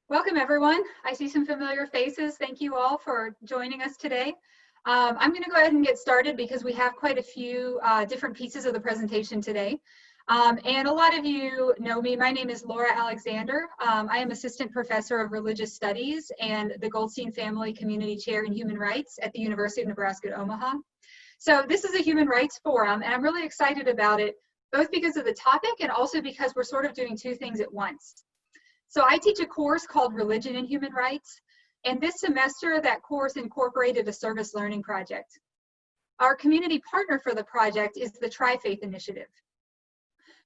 Welcome, everyone. I see some familiar faces. Thank you all for joining us today. I'm going to go ahead and get started because we have quite a few different pieces of the presentation today. And a lot of you know me. My name is Laura Alexander. I am Assistant Professor of Religious Studies and the Goldstein Family Community Chair in Human Rights at the University of Nebraska at Omaha. So this is a human rights forum, and I'm really excited about it, both because of the topic and also because we're sort of doing two things at once. So I teach a course called Religion and Human Rights, and this semester that course incorporated a service learning project. Our community partner for the project is the Tri-Faith Initiative.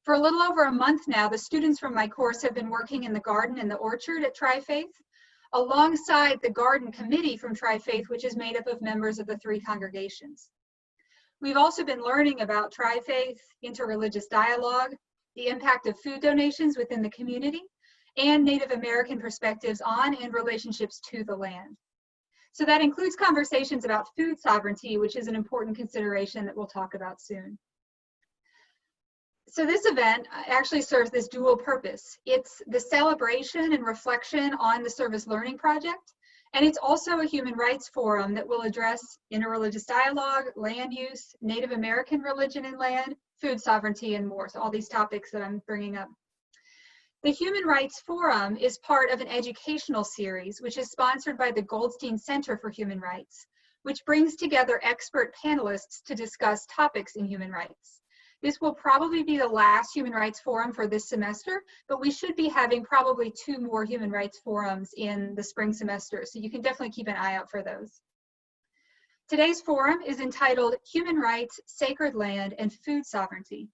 For a little over a month now, the students from my course have been working in the garden and the orchard at Tri-Faith, alongside the garden committee from Tri-Faith, which is made up of members of the three congregations. We've also been learning about Tri-Faith, interreligious dialogue, the impact of food donations within the community, and Native American perspectives on and relationships to the land. So that includes conversations about food sovereignty, which is an important consideration that we'll talk about soon. So this event actually serves this dual purpose. It's the celebration and reflection on the service learning project, and it's also a human rights forum that will address interreligious dialogue, land use, Native American religion and land, food sovereignty, and more. So all these topics that I'm bringing up. The Human Rights Forum is part of an educational series, which is sponsored by the Goldstein Center for Human Rights, which brings together expert panelists to discuss topics in human rights. This will probably be the last Human Rights Forum for this semester, but we should be having probably 2 more Human Rights Forums in the spring semester, so you can definitely keep an eye out for those. Today's forum is entitled Human Rights, Sacred Land, and Food Sovereignty.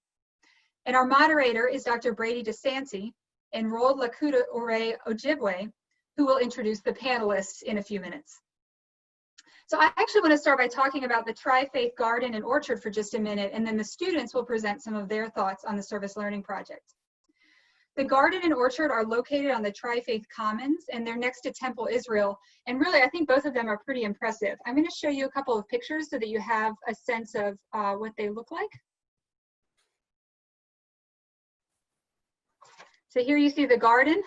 And our moderator is Dr. Brady DeSanti, and Rold Lakuta Ore Ojibwe, who will introduce the panelists in a few minutes. So I actually want to start by talking about the Tri-Faith Garden and Orchard for just a minute, and then the students will present some of their thoughts on the service learning project. The garden and orchard are located on the Tri-Faith Commons, and they're next to Temple Israel, and really I think both of them are pretty impressive. I'm going to show you a couple of pictures so that you have a sense of what they look like. So here you see the garden,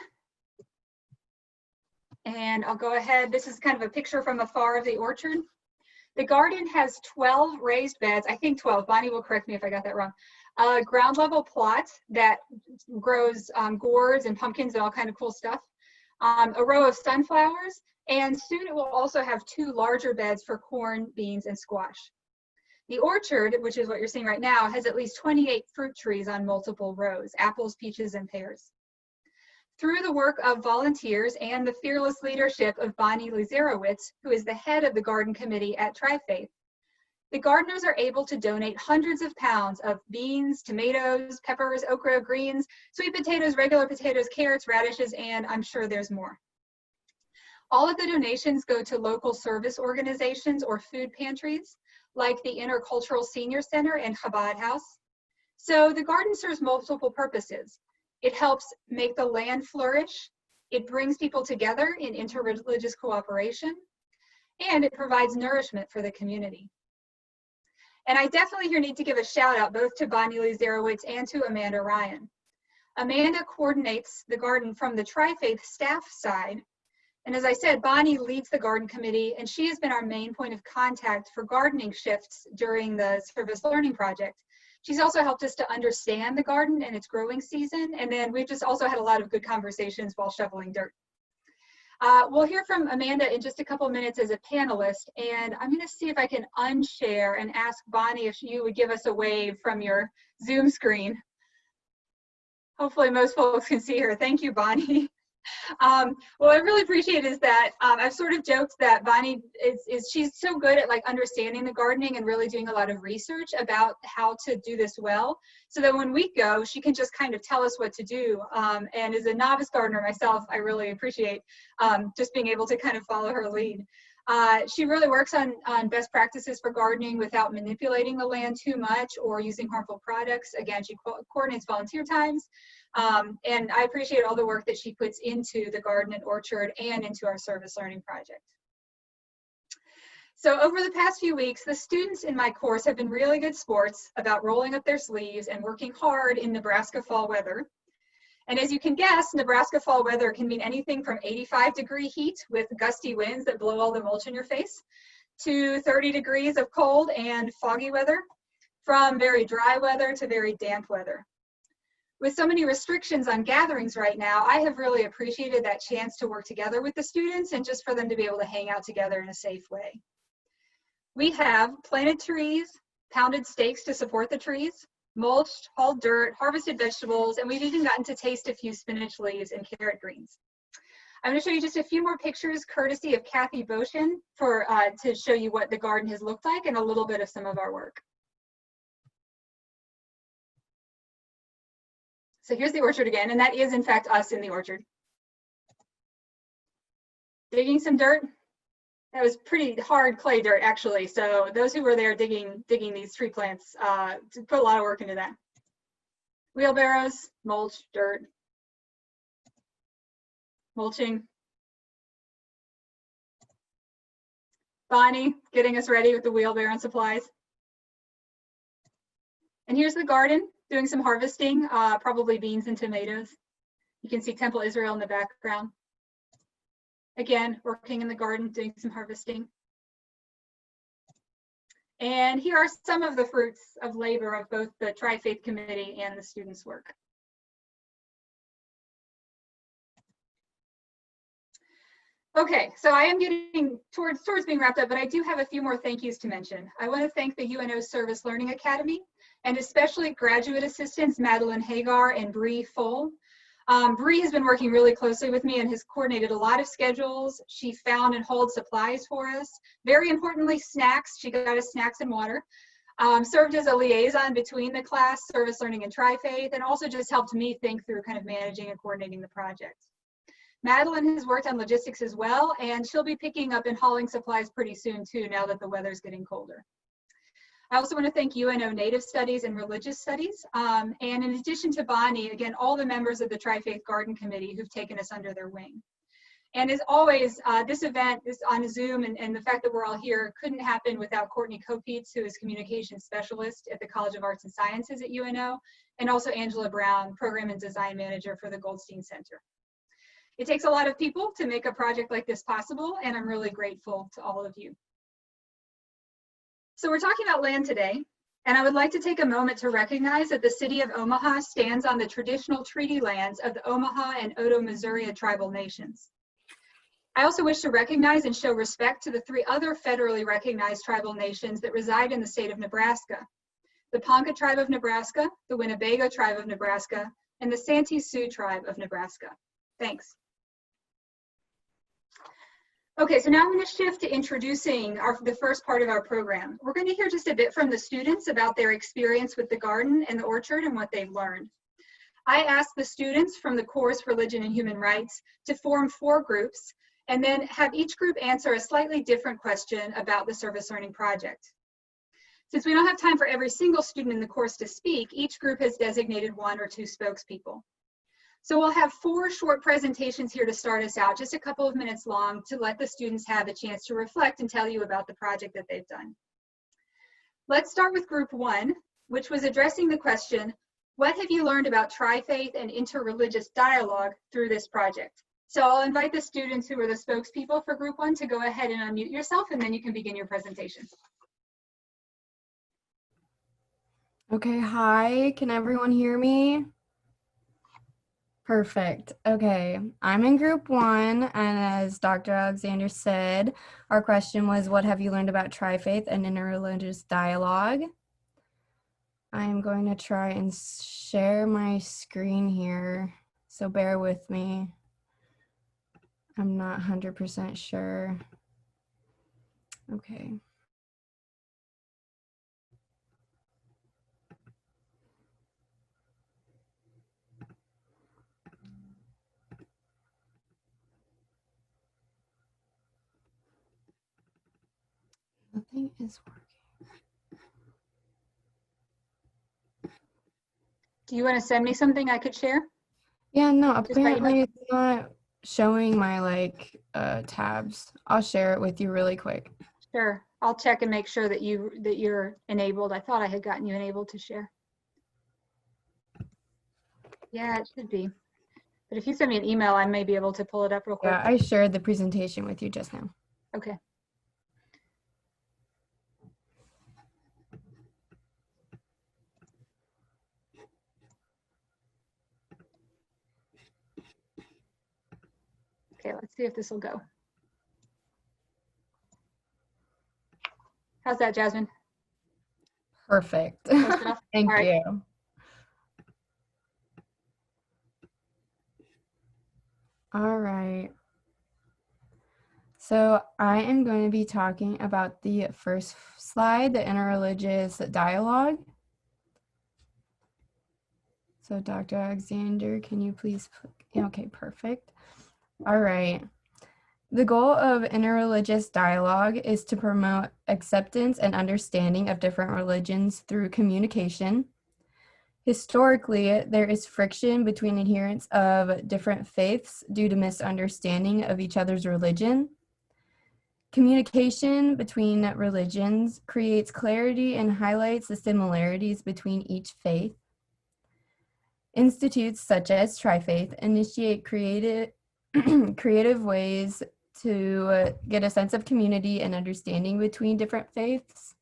and I'll go ahead. This is kind of a picture from afar of the orchard. The garden has 12 raised beds, I think 12, Bonnie will correct me if I got that wrong. A ground level plot that grows gourds and pumpkins and all kind of cool stuff. A row of sunflowers, and soon it will also have 2 larger beds for corn, beans, and squash. The orchard, which is what you're seeing right now, has at least 28 fruit trees on multiple rows, apples, peaches, and pears. Through the work of volunteers and the fearless leadership of Bonnie Lizerowitz, who is the head of the garden committee at Tri-Faith, the gardeners are able to donate hundreds of pounds of beans, tomatoes, peppers, okra, greens, sweet potatoes, regular potatoes, carrots, radishes, and I'm sure there's more. All of the donations go to local service organizations or food pantries, like the Intercultural Senior Center and Chabad House. So the garden serves multiple purposes. It helps make the land flourish, it brings people together in interreligious cooperation, and it provides nourishment for the community. And I definitely here need to give a shout out both to Bonnie Lizerowitz and to Amanda Ryan. Amanda coordinates the garden from the Tri-Faith staff side, and as I said, Bonnie leads the garden committee, and she has been our main point of contact for gardening shifts during the service learning project. She's also helped us to understand the garden and its growing season, and then we've just also had a lot of good conversations while shoveling dirt. We'll hear from Amanda in just a couple minutes as a panelist, and I'm going to see if I can unshare and ask Bonnie if you would give us a wave from your Zoom screen. Hopefully most folks can see her. Thank you, Bonnie. What I really appreciate is that I've sort of joked that Bonnie she's so good at like understanding the gardening and really doing a lot of research about how to do this well, so that when we go, she can just kind of tell us what to do. And as a novice gardener myself, I really appreciate just being able to kind of follow her lead. She really works on best practices for gardening without manipulating the land too much or using harmful products. Again, she coordinates volunteer times. And I appreciate all the work that she puts into the garden and orchard and into our service learning project. So over the past few weeks, the students in my course have been really good sports about rolling up their sleeves and working hard in Nebraska fall weather. And as you can guess, Nebraska fall weather can mean anything from 85-degree heat with gusty winds that blow all the mulch in your face to 30 degrees of cold and foggy weather, from very dry weather to very damp weather. With so many restrictions on gatherings right now, I have really appreciated that chance to work together with the students and just for them to be able to hang out together in a safe way. We have planted trees, pounded stakes to support the trees, mulched, hauled dirt, harvested vegetables, and we've even gotten to taste a few spinach leaves and carrot greens. I'm going to show you just a few more pictures courtesy of Kathy Boshin to show you what the garden has looked like and a little bit of some of our work. So here's the orchard again, and that is in fact us in the orchard. Digging some dirt. That was pretty hard clay dirt actually. So those who were there digging these tree plants put a lot of work into that. Wheelbarrows, mulch, dirt, mulching. Bonnie getting us ready with the wheelbarrow and supplies. And here's the garden, doing some harvesting, probably beans and tomatoes. You can see Temple Israel in the background. Again, working in the garden, doing some harvesting. And here are some of the fruits of labor of both the Tri-Faith Committee and the students' work. Okay, so I am getting towards being wrapped up, but I do have a few more thank yous to mention. I want to thank the UNO Service Learning Academy, and especially graduate assistants Madeline Hagar and Bree Full. Bree has been working really closely with me and has coordinated a lot of schedules. She found and hauled supplies for us. Very importantly, snacks. She got us snacks and water. Served as a liaison between the class, service learning, and Tri-Faith, and also just helped me think through kind of managing and coordinating the project. Madeline has worked on logistics as well, and she'll be picking up and hauling supplies pretty soon too, now that the weather's getting colder. I also want to thank UNO Native Studies and Religious Studies. And in addition to Bonnie, again, all the members of the Tri-Faith Garden Committee who've taken us under their wing. And as always, this event is on Zoom, and the fact that we're all here couldn't happen without Courtney Kopietz, who is Communications Specialist at the College of Arts and Sciences at UNO, and also Angela Brown, Program and Design Manager for the Goldstein Center. It takes a lot of people to make a project like this possible, and I'm really grateful to all of you. So we're talking about land today, and I would like to take a moment to recognize that the city of Omaha stands on the traditional treaty lands of the Omaha and Oto-Missouri tribal nations. I also wish to recognize and show respect to the 3 other federally recognized tribal nations that reside in the state of Nebraska: the Ponca tribe of Nebraska, the Winnebago tribe of Nebraska, and the Santee Sioux tribe of Nebraska. Thanks. Okay, so now I'm going to shift to introducing the first part of our program. We're going to hear just a bit from the students about their experience with the garden and the orchard and what they've learned. I asked the students from the course Religion and Human Rights to form 4 groups and then have each group answer a slightly different question about the service learning project. Since we don't have time for every single student in the course to speak, each group has designated 1 or 2 spokespeople. So we'll have 4 short presentations here to start us out, just a couple of minutes long, to let the students have a chance to reflect and tell you about the project that they've done. Let's start with group 1, which was addressing the question, what have you learned about tri-faith and interreligious dialogue through this project? So I'll invite the students who are the spokespeople for group 1 to go ahead and unmute yourself, and then you can begin your presentation. Okay, hi, can everyone hear me? Perfect. Okay, I'm in group 1, and as Dr. Alexander said, our question was, what have you learned about tri-faith and interreligious dialogue? I'm going to try and share my screen here, so bear with me. I'm not 100% sure. Okay. Nothing is working. Do you want to send me something I could share? Yeah, no, apparently it's not showing my tabs. I'll share it with you really quick. Sure, I'll check and make sure that you're enabled. I thought I had gotten you enabled to share. Yeah, it should be. But if you send me an email, I may be able to pull it up real quick. Yeah, I shared the presentation with you just now. Okay. Okay, let's see if this will go. How's that, Jasmine? Perfect. Close enough? Thank All right. you. All right. So I am going to be talking about the first slide, the interreligious dialogue. So Dr. Alexander, can you please, okay, perfect. All right. The goal of interreligious dialogue is to promote acceptance and understanding of different religions through communication. Historically, there is friction between adherents of different faiths due to misunderstanding of each other's religion. Communication between religions creates clarity and highlights the similarities between each faith. Institutes such as Tri-Faith initiate creative ways to get a sense of community and understanding between different faiths.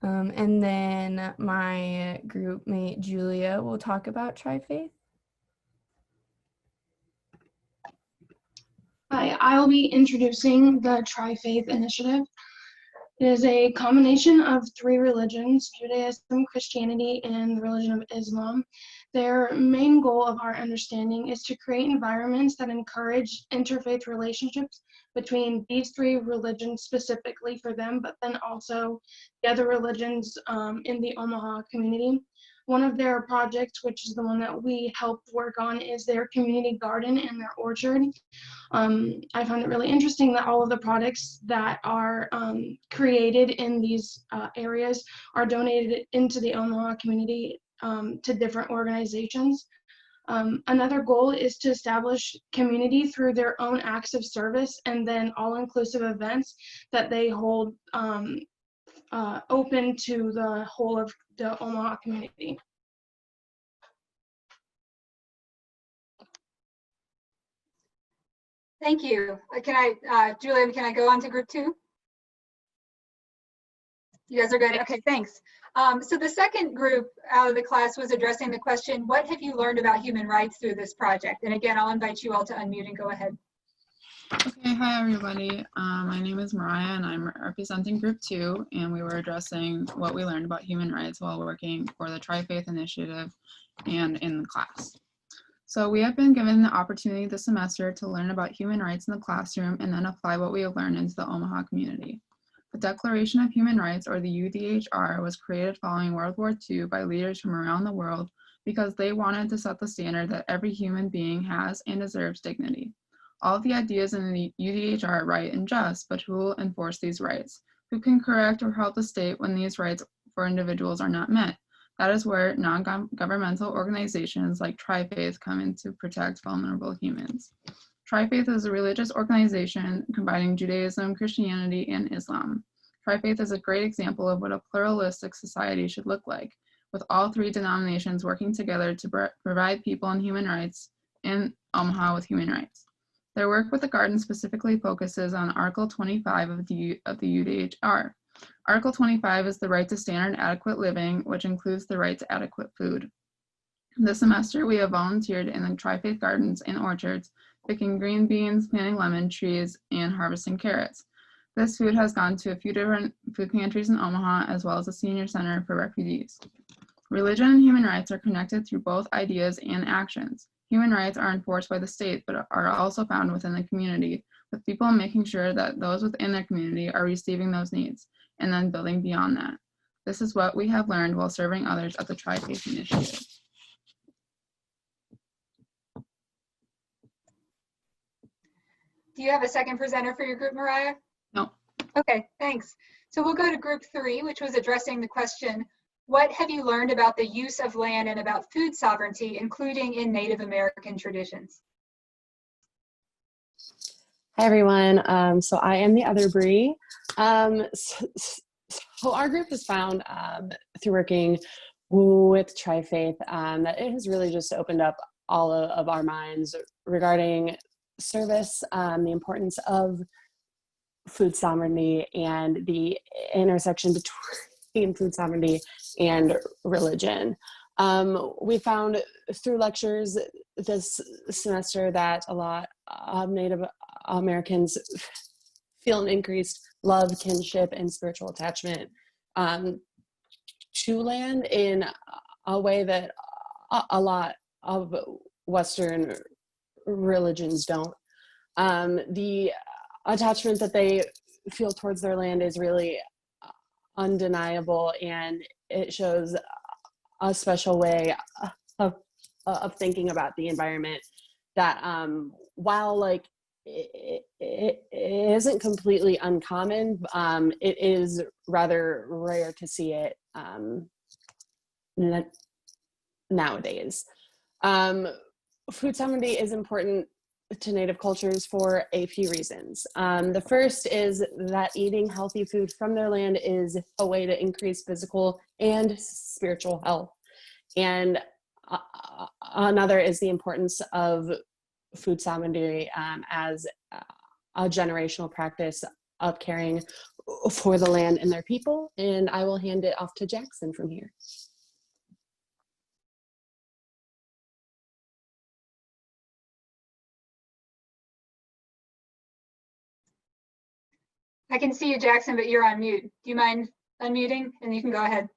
And then my group mate Julia will talk about Tri-Faith. Hi, I'll be introducing the Tri-Faith Initiative. It is a combination of three religions, Judaism, Christianity, and the religion of Islam. Their main goal of our understanding is to create environments that encourage interfaith relationships between these three religions specifically for them, but then also the other religions in the Omaha community. One of their projects, which is the one that we helped work on, is their community garden and their orchard. I found it really interesting that all of the products that are created in these areas are donated into the Omaha community to different organizations. Another goal is to establish community through their own acts of service and then all-inclusive events that they hold open to the whole of the Omaha community. Thank you. Julia, can I go on to group 2? You guys are good? Okay, thanks. So the second group out of the class was addressing the question, what have you learned about human rights through this project? And again, I'll invite you all to unmute and go ahead. Okay, hi everybody. My name is Mariah and I'm representing group 2, and we were addressing what we learned about human rights while working for the Tri-Faith Initiative and in the class. So we have been given the opportunity this semester to learn about human rights in the classroom and then apply what we have learned into the Omaha community. The Declaration of Human Rights, or the UDHR, was created following World War II by leaders from around the world because they wanted to set the standard that every human being has and deserves dignity. All of the ideas in the UDHR are right and just, but who will enforce these rights? Who can correct or help the state when these rights for individuals are not met? That is where non-governmental organizations like Tri-Faith come in to protect vulnerable humans. Tri-Faith is a religious organization combining Judaism, Christianity, and Islam. Tri-Faith is a great example of what a pluralistic society should look like, with all three denominations working together to provide people and human rights in Omaha with human rights. Their work with the garden specifically focuses on Article 25 of the UDHR. Article 25 is the right to standard adequate living, which includes the right to adequate food. This semester, we have volunteered in the Tri-Faith gardens and orchards, picking green beans, planting lemon trees, and harvesting carrots. This food has gone to a few different food pantries in Omaha, as well as a senior center for refugees. Religion and human rights are connected through both ideas and actions. Human rights are enforced by the state, but are also found within the community, with people making sure that those within their community are receiving those needs, and then building beyond that. This is what we have learned while serving others at the Tri-Faith Initiative. Do you have a second presenter for your group, Mariah? No. Okay, thanks. So we'll go to group 3, which was addressing the question, what have you learned about the use of land and about food sovereignty, including in Native American traditions? Hi everyone, so I am the other Bree. So our group has found through working with Tri-Faith, that it has really just opened up all of our minds regarding service, the importance of food sovereignty, and the intersection between food sovereignty and religion. We found through lectures this semester that a lot of Native Americans feel an increased love, kinship, and spiritual attachment to land in a way that a lot of Western religions don't. The attachment that they feel towards their land is really undeniable, and it shows a special way of thinking about the environment that while like it isn't completely uncommon, it is rather rare to see it nowadays. Food sovereignty is important to Native cultures for a few reasons. The first is that eating healthy food from their land is a way to increase physical and spiritual health. And another is the importance of food sovereignty as a generational practice of caring for the land and their people. And I will hand it off to Jackson from here. I can see you, Jackson, but you're on mute. Do you mind unmuting? And you can go ahead.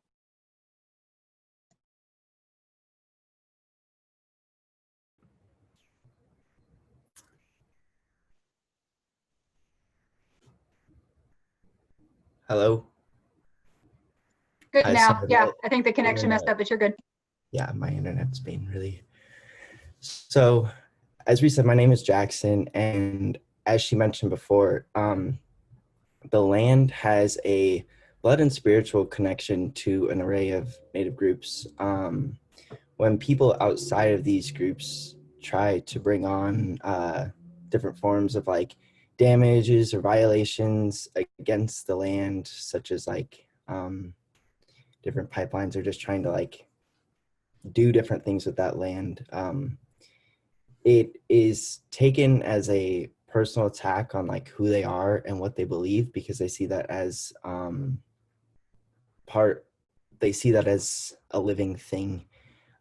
Hello? Good Hi, now. sorry, Yeah, my I think the connection messed internet. up, but you're good. Yeah, my internet's been really... So, as we said, my name is Jackson, and as she mentioned before, the land has a blood and spiritual connection to an array of Native groups. When people outside of these groups try to bring on different forms of like damages or violations against the land, such as like different pipelines, are just trying to like do different things with that land, it is taken as a personal attack on like who they are and what they believe, because they see that as they see that as a living thing.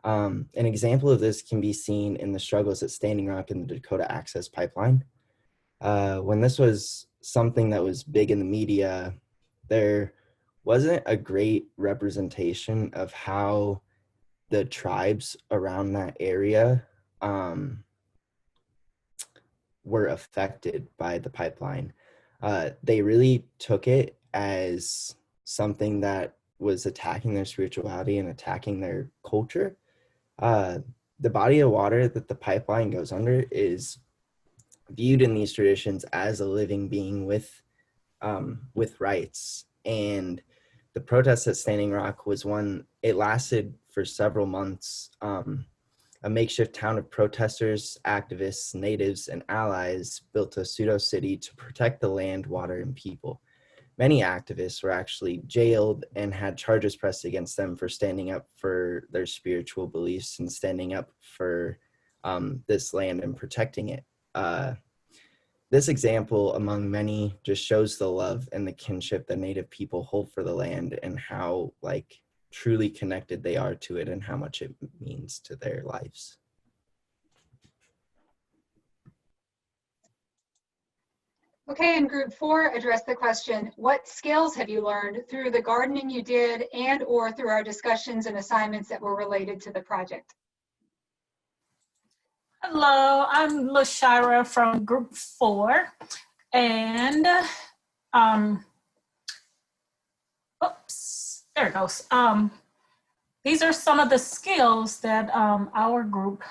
An example of this can be seen in the struggles at Standing Rock in the Dakota Access Pipeline. When this was something that was big in the media, there wasn't a great representation of how the tribes around that area were affected by the pipeline. They really took it as something that was attacking their spirituality and attacking their culture. The body of water that the pipeline goes under is viewed in these traditions as a living being with rights. And the protest at Standing Rock was one, it lasted for several months. A makeshift town of protesters, activists, natives, and allies built a pseudo-city to protect the land, water, and people. Many activists were actually jailed and had charges pressed against them for standing up for their spiritual beliefs and standing up for this land and protecting it. This example, among many, just shows the love and the kinship that Native people hold for the land and how like truly connected they are to it and how much it means to their lives. Okay, and group 4 addressed the question, what skills have you learned through the gardening you did and or through our discussions and assignments that were related to the project? Hello, I'm LaShira from group 4, and oops, there it goes. These are some of the skills that our group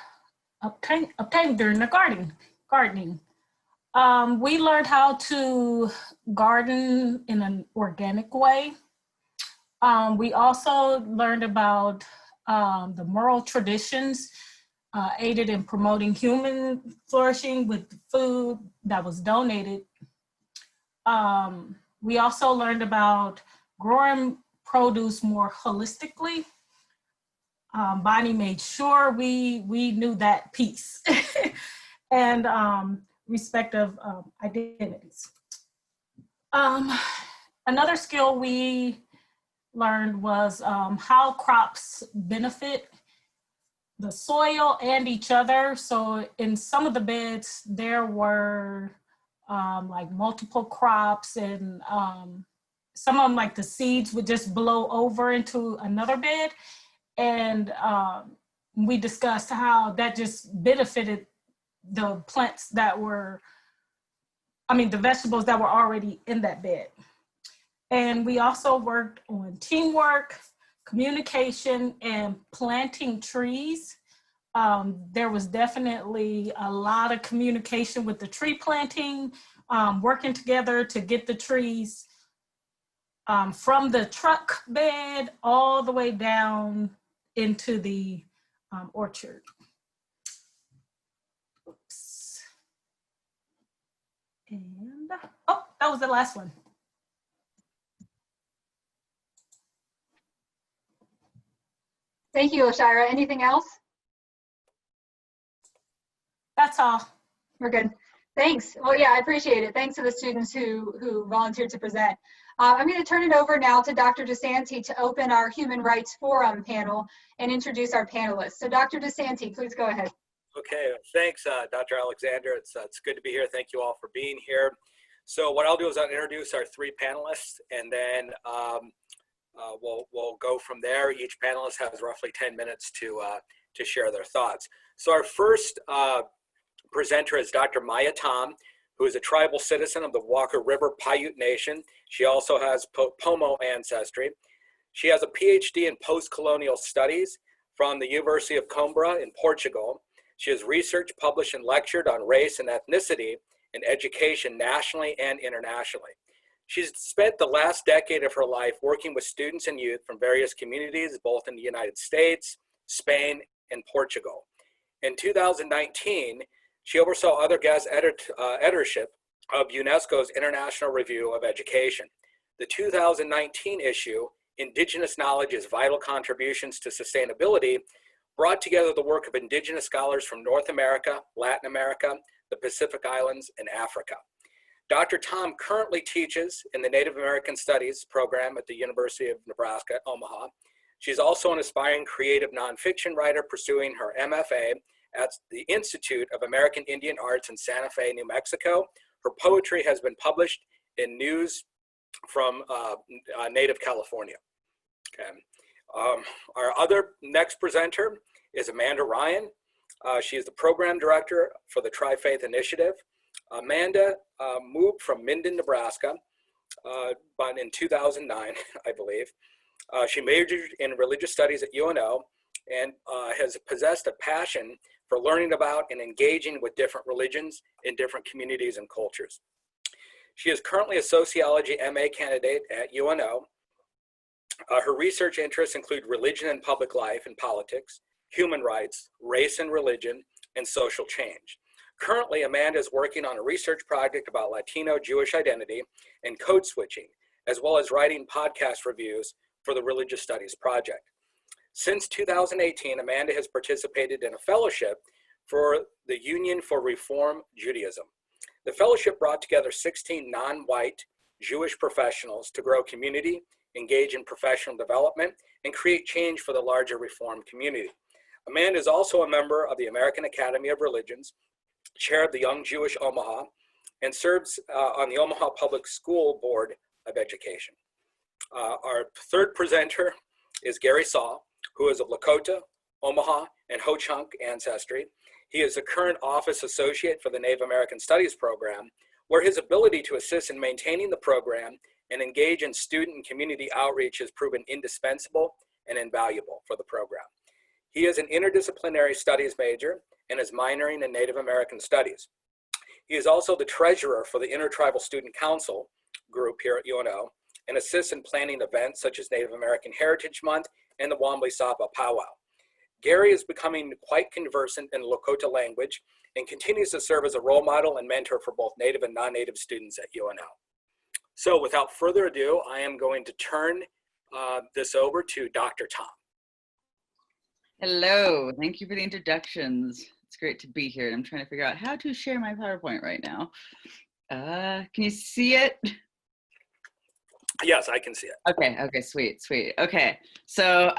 obtained during the gardening. We learned how to garden in an organic way. We also learned about the moral traditions aided in promoting human flourishing with the food that was donated. We also learned about growing produce more holistically, Bonnie made sure we knew that piece and respect of identities. Another skill we learned was how crops benefit the soil and each other. So in some of the beds, there were like multiple crops, and some of them, like the seeds would just blow over into another bed. And we discussed how that just benefited the plants that were, the vegetables that were already in that bed. And we also worked on teamwork, communication, and planting trees. There was definitely a lot of communication with the tree planting, working together to get the trees from the truck bed all the way down into the orchard. Oops. And, oh, that was the last one. Thank you, Oshira. Anything else? That's all. We're good. Thanks. Well, yeah, I appreciate it. Thanks to the students who volunteered to present. I'm going to turn it over now to Dr. DeSanti to open our Human Rights Forum panel and introduce our panelists. So Dr. DeSanti, please go ahead. Okay, thanks, Dr. Alexander. It's good to be here. Thank you all for being here. So what I'll do is I'll introduce our three panelists, and then we'll go from there. Each panelist has roughly 10 minutes to share their thoughts. So our first presenter is Dr. Maya Tom, who is a tribal citizen of the Walker River Paiute Nation. She also has Pomo ancestry. She has a PhD in post-colonial studies from the University of Coimbra in Portugal. She has researched, published, and lectured on race and ethnicity in education nationally and internationally. She's spent the last decade of her life working with students and youth from various communities, both in the United States, Spain, and Portugal. In 2019, she oversaw other guest editorship of UNESCO's International Review of Education. The 2019 issue, Indigenous Knowledge is Vital Contributions to Sustainability, brought together the work of Indigenous scholars from North America, Latin America, the Pacific Islands, and Africa. Dr. Tom currently teaches in the Native American Studies program at the University of Nebraska, Omaha. She's also an aspiring creative nonfiction writer pursuing her MFA at the Institute of American Indian Arts in Santa Fe, New Mexico. Her poetry has been published in news from native California. Okay. Our other next presenter is Amanda Ryan. She is the program director for the Tri-Faith Initiative. Amanda moved from Minden, Nebraska, but in 2009, I believe. She majored in religious studies at UNO and has possessed a passion for learning about and engaging with different religions in different communities and cultures. She is currently a sociology MA candidate at UNO. Her research interests include religion and public life and politics, human rights, race and religion, and social change. Currently, Amanda is working on a research project about Latino Jewish identity and code switching, as well as writing podcast reviews for the Religious Studies Project. Since 2018, Amanda has participated in a fellowship for the Union for Reform Judaism. The fellowship brought together 16 non-white Jewish professionals to grow community, engage in professional development, and create change for the larger Reform community. Amanda is also a member of the American Academy of Religions, chair of the Young Jewish Omaha, and serves on the Omaha Public School Board of Education. Our third presenter is Gary Saul, who is of Lakota, Omaha, and Ho-Chunk ancestry. He is the current office associate for the Native American Studies program, where his ability to assist in maintaining the program and engage in student and community outreach has proven indispensable and invaluable for the program. He is an interdisciplinary studies major and is minoring in Native American Studies. He is also the treasurer for the Intertribal Student Council group here at UNO and assists in planning events such as Native American Heritage Month and the Wambly Sapa Powwow. Gary is becoming quite conversant in Lakota language and continues to serve as a role model and mentor for both Native and non-Native students at UNO. So without further ado, I am going to turn this over to Dr. Tom. Hello, thank you for the introductions. It's great to be here. I'm trying to figure out how to share my PowerPoint right now. Can you see it? Yes, I can see it. Okay, sweet. Okay, so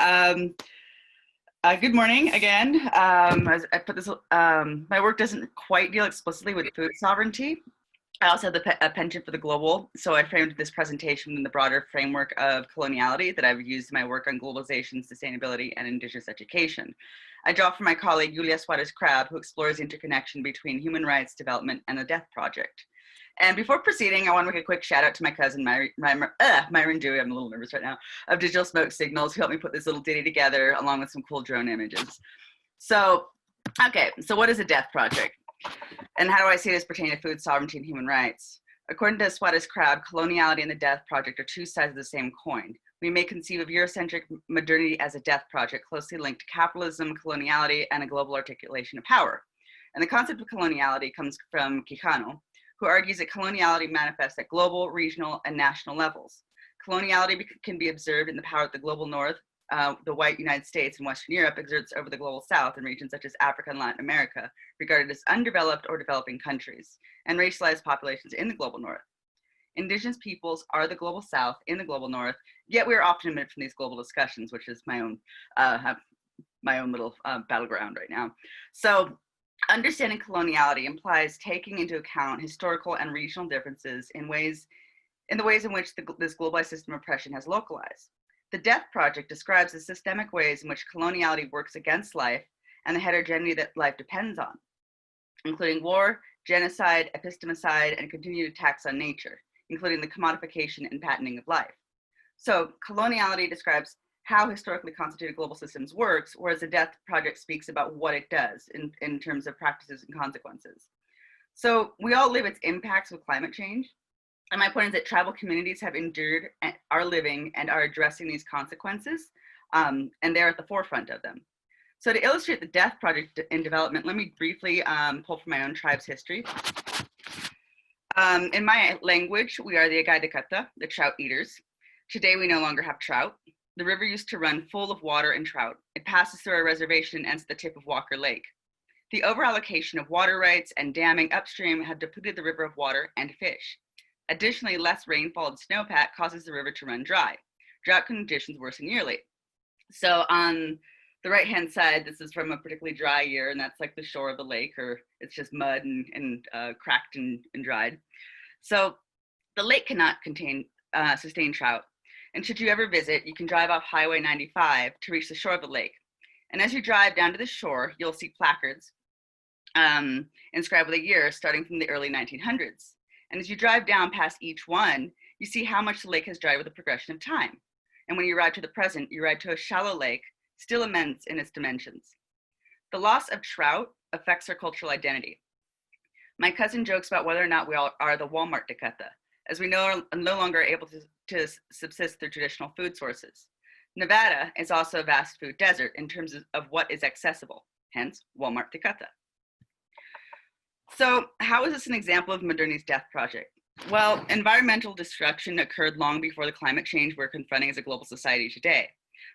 good morning again. As I put this, my work doesn't quite deal explicitly with food sovereignty. I also have a penchant for the global, so I framed this presentation in the broader framework of coloniality that I've used in my work on globalization, sustainability, and indigenous education. I draw from my colleague Julia Suarez-Crabbe, who explores the interconnection between human rights development and the Death Project. And before proceeding, I want to make a quick shout out to my cousin Myron Dewey, I'm a little nervous right now, of Digital Smoke Signals, who helped me put this little ditty together along with some cool drone images. So, okay, so what is a Death Project? And how do I see this pertaining to food sovereignty and human rights? According to Suarez-Crabbe, coloniality and the Death Project are two sides of the same coin. We may conceive of Eurocentric modernity as a death project closely linked to capitalism, coloniality, and a global articulation of power. And the concept of coloniality comes from Quijano, who argues that coloniality manifests at global, regional, and national levels. Coloniality can be observed in the power that the global north, the white United States and Western Europe exerts over the global south in regions such as Africa and Latin America, regarded as undeveloped or developing countries, and racialized populations in the global north. Indigenous peoples are the global south in the global north, yet we are often omitted from these global discussions, which is my own little battleground right now. So understanding coloniality implies taking into account historical and regional differences in the ways in which this globalized system of oppression has localized. The Death Project describes the systemic ways in which coloniality works against life and the heterogeneity that life depends on, including war, genocide, epistemicide, and continued attacks on nature, including the commodification and patenting of life. So coloniality describes how historically constituted global systems works, whereas the Death Project speaks about what it does in terms of practices and consequences. So we all live its impacts with climate change. And my point is that tribal communities have endured, are living, and are addressing these consequences, and they're at the forefront of them. So to illustrate the Death Project in development, let me briefly pull from my own tribe's history. In my language, we are the Agaidekata, the trout eaters. Today, we no longer have trout. The river used to run full of water and trout. It passes through our reservation and ends at the tip of Walker Lake. The overallocation of water rights and damming upstream have depleted the river of water and fish. Additionally, less rainfall and snowpack causes the river to run dry. Drought conditions worsen yearly. So on the right-hand side, this is from a particularly dry year, and that's like the shore of the lake, or it's just mud and cracked and dried. So the lake cannot sustain trout. And should you ever visit, you can drive off Highway 95 to reach the shore of the lake. And as you drive down to the shore, you'll see placards inscribed with a year starting from the early 1900s. And as you drive down past each one, you see how much the lake has dried with the progression of time. And when you arrive to the present, you arrive to a shallow lake, still immense in its dimensions. The loss of trout affects our cultural identity. My cousin jokes about whether or not we all are the Walmart Dakota, as we are no longer able to subsist through traditional food sources. Nevada is also a vast food desert in terms of what is accessible, hence Walmart Dakota. So how is this an example of modernity's Death Project? Well, environmental destruction occurred long before the climate change we're confronting as a global society today.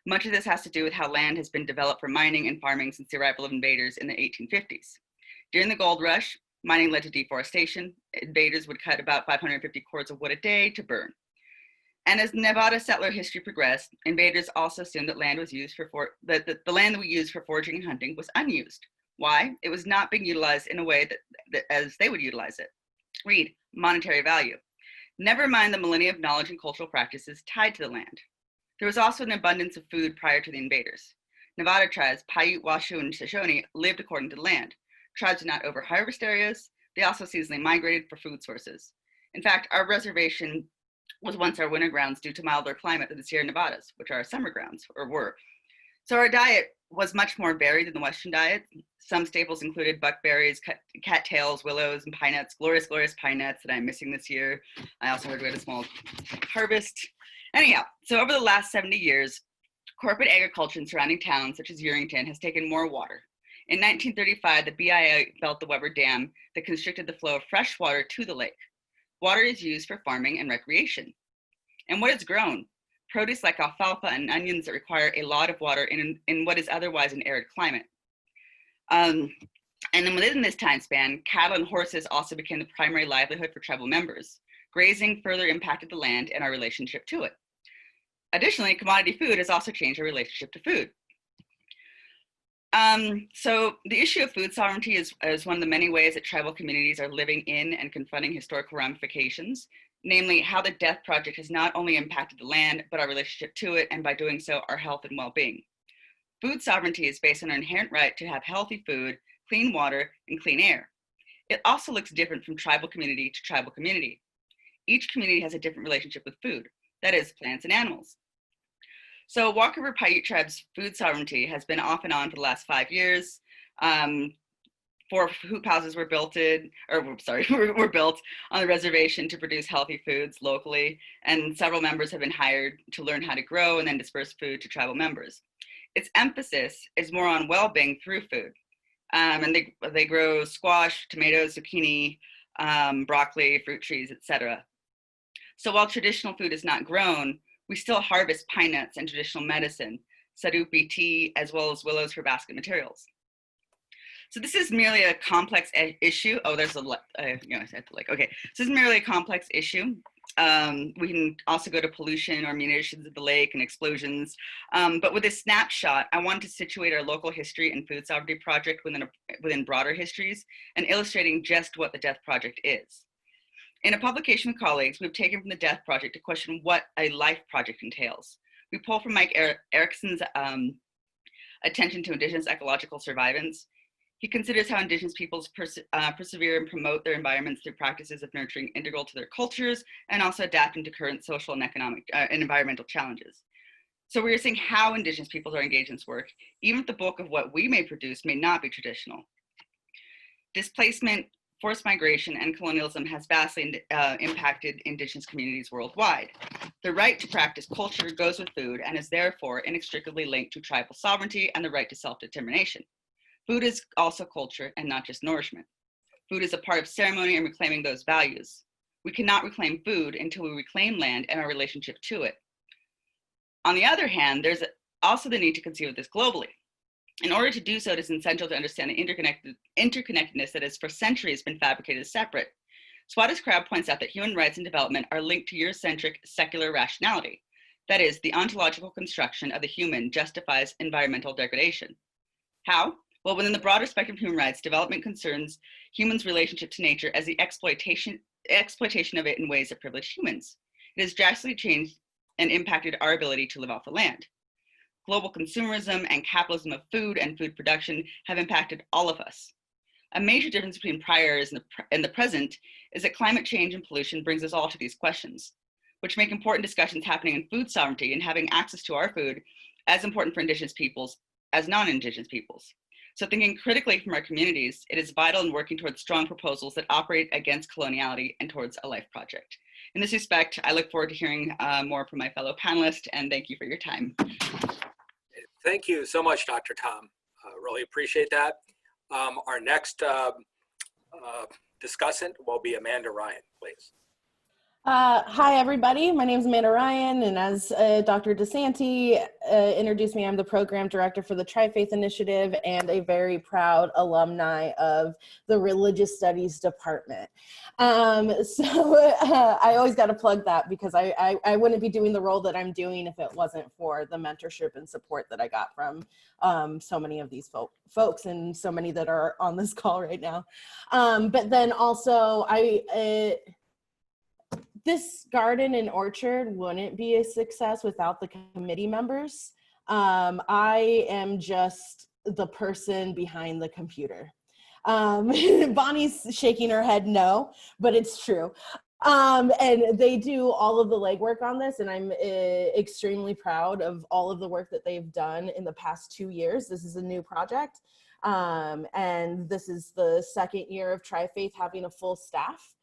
Much of this has to do with how land has been developed for mining and farming since the arrival of invaders in the 1850s. During the gold rush, mining led to deforestation. Invaders would cut about 550 cords of wood a day to burn. And as Nevada settler history progressed, invaders also assumed that land was used the land that we used for foraging and hunting was unused. Why? It was not being utilized in a way that as they would utilize it. Read, monetary value. Never mind the millennia of knowledge and cultural practices tied to the land. There was also an abundance of food prior to the invaders. Nevada tribes, Paiute, Washoe, and Shoshone lived according to the land. Tribes did not overharvest areas. They also seasonally migrated for food sources. In fact, our reservation was once our winter grounds due to milder climate than the Sierra Nevadas, which are our summer grounds, or were. So our diet was much more varied than the Western diet. Some staples included buckberries, cattails, willows, and pine nuts, glorious pine nuts that I'm missing this year. I also heard we had a small harvest. Anyhow, so over the last 70 years, corporate agriculture in surrounding towns such as Urington has taken more water. In 1935, the BIA built the Weber Dam that constricted the flow of fresh water to the lake. Water is used for farming and recreation. And what has grown? produce like alfalfa and onions that require a lot of water in what is otherwise an arid climate. And then within this time span, cattle and horses also became the primary livelihood for tribal members. Grazing further impacted the land and our relationship to it. Additionally, commodity food has also changed our relationship to food. So the issue of food sovereignty is one of the many ways that tribal communities are living in and confronting historical ramifications, namely how the death project has not only impacted the land, but our relationship to it, and by doing so, our health and well-being. Food sovereignty is based on our inherent right to have healthy food, clean water, and clean air. It also looks different from tribal community to tribal community. Each community has a different relationship with food, that is, plants and animals. So Walker River Paiute Tribe's food sovereignty has been off and on for the last 5 years. 4 hoop houses were built were built on the reservation to produce healthy foods locally, and several members have been hired to learn how to grow and then disperse food to tribal members. Its emphasis is more on well-being through food. And they grow squash, tomatoes, zucchini, broccoli, fruit trees, etc. So while traditional food is not grown, we still harvest pine nuts and traditional medicine, sarupi tea, as well as willows for basket materials. So this is merely a complex issue. Oh, there's a, I have to like, okay. So this is merely a complex issue. We can also go to pollution or munitions of the lake and explosions. But with this snapshot, I wanted to situate our local history and food sovereignty project within broader histories and illustrating just what the Death Project is. In a publication with colleagues, we've taken from the Death Project to question what a life project entails. We pull from Mike Erickson's attention to Indigenous ecological survivance. He considers how Indigenous peoples persevere and promote their environments through practices of nurturing integral to their cultures and also adapting to current social and economic and environmental challenges. So we're seeing how Indigenous peoples are engaged in this work, even if the bulk of what we may produce may not be traditional. Displacement, forced migration, and colonialism has vastly impacted Indigenous communities worldwide. The right to practice culture goes with food and is therefore inextricably linked to tribal sovereignty and the right to self-determination. Food is also culture and not just nourishment. Food is a part of ceremony and reclaiming those values. We cannot reclaim food until we reclaim land and our relationship to it. On the other hand, there's also the need to conceive of this globally. In order to do so, it is essential to understand the interconnectedness that has for centuries been fabricated as separate. Swada's Crowd points out that human rights and development are linked to Eurocentric secular rationality. That is, the ontological construction of the human justifies environmental degradation. How? Well, within the broader spectrum of human rights, development concerns humans' relationship to nature as the exploitation of it in ways that privilege humans. It has drastically changed and impacted our ability to live off the land. Global consumerism and capitalism of food and food production have impacted all of us. A major difference between prior years and the present is that climate change and pollution brings us all to these questions, which make important discussions happening in food sovereignty and having access to our food as important for Indigenous peoples as non-Indigenous peoples. So thinking critically from our communities, it is vital in working towards strong proposals that operate against coloniality and towards a life project. In this respect, I look forward to hearing more from my fellow panelists, and thank you for your time. Thank you so much, Dr. Tom. Really appreciate that. Our next discussant will be Amanda Ryan, please. Hi, everybody. My name is Amanda Ryan, and as Dr. DeSanti introduced me, I'm the program director for the Tri-Faith Initiative and a very proud alumni of the Religious Studies Department. I always got to plug that because I wouldn't be doing the role that I'm doing if it wasn't for the mentorship and support that I got from so many of these folks and so many that are on this call right now. But then also, this garden and orchard wouldn't be a success without the committee members. I am just the person behind the computer. Bonnie's shaking her head no, but it's true. And they do all of the legwork on this, and I'm extremely proud of all of the work that they've done in the past 2 years. This is a new project, and this is the second year of Tri-Faith having a full staff.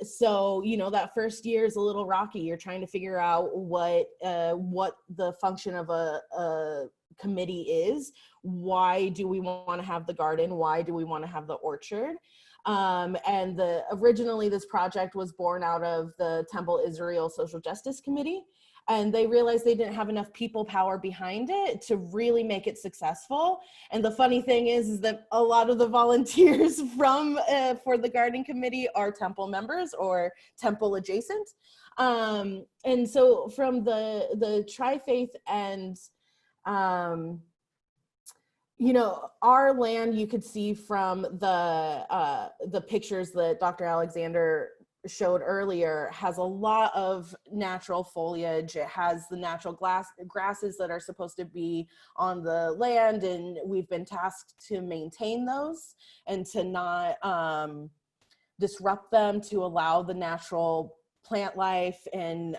So, you know, that first year is a little rocky. You're trying to figure out what the function of a committee is. Why do we want to have the garden? Why do we want to have the orchard? And originally this project was born out of the Temple Israel Social Justice Committee. And they realized they didn't have enough people power behind it to really make it successful. And the funny thing is that a lot of the volunteers from for the gardening committee are temple members or temple adjacent. And so from the Tri-Faith and you know, our land, you could see from the pictures that Dr. Alexander showed earlier, has a lot of natural foliage. It has the natural grasses that are supposed to be on the land, and we've been tasked to maintain those and to not disrupt them, to allow the natural plant life and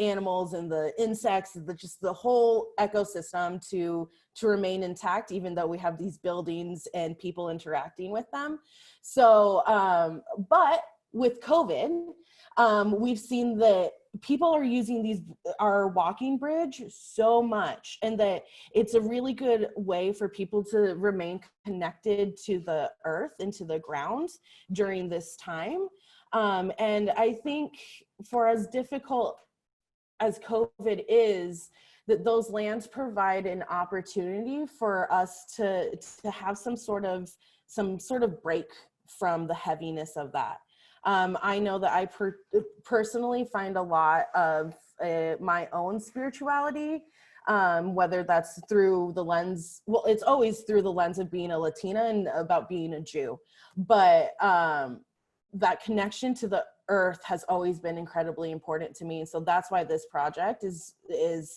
animals and the insects, just the whole ecosystem to remain intact, even though we have these buildings and people interacting with them. So, but with COVID, we've seen that people are using our walking bridge so much, and that it's a really good way for people to remain connected to the earth and to the ground during this time. And I think for as difficult as COVID is, that those lands provide an opportunity for us to have some sort of break from the heaviness of that. I know that I personally find a lot of my own spirituality, whether that's through the lens, well, it's always through the lens of being a Latina and about being a Jew, but that connection to the earth has always been incredibly important to me. So that's why this project is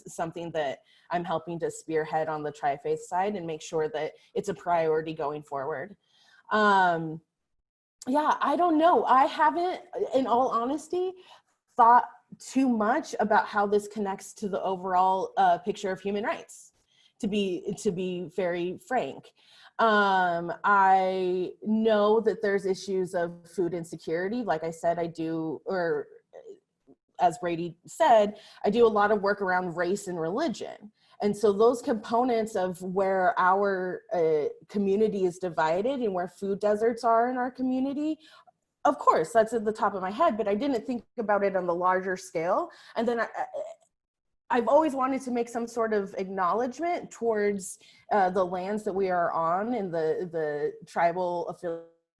something that I'm helping to spearhead on the Tri-Faith side and make sure that it's a priority going forward. Yeah, I don't know. I haven't, in all honesty, thought too much about how this connects to the overall picture of human rights, to be very frank. I know that there's issues of food insecurity. Like I said, I do, or as Brady said, I do a lot of work around race and religion. And so those components of where our community is divided and where food deserts are in our community, of course, that's at the top of my head, but I didn't think about it on the larger scale. And then I've always wanted to make some sort of acknowledgement towards the lands that we are on and the tribal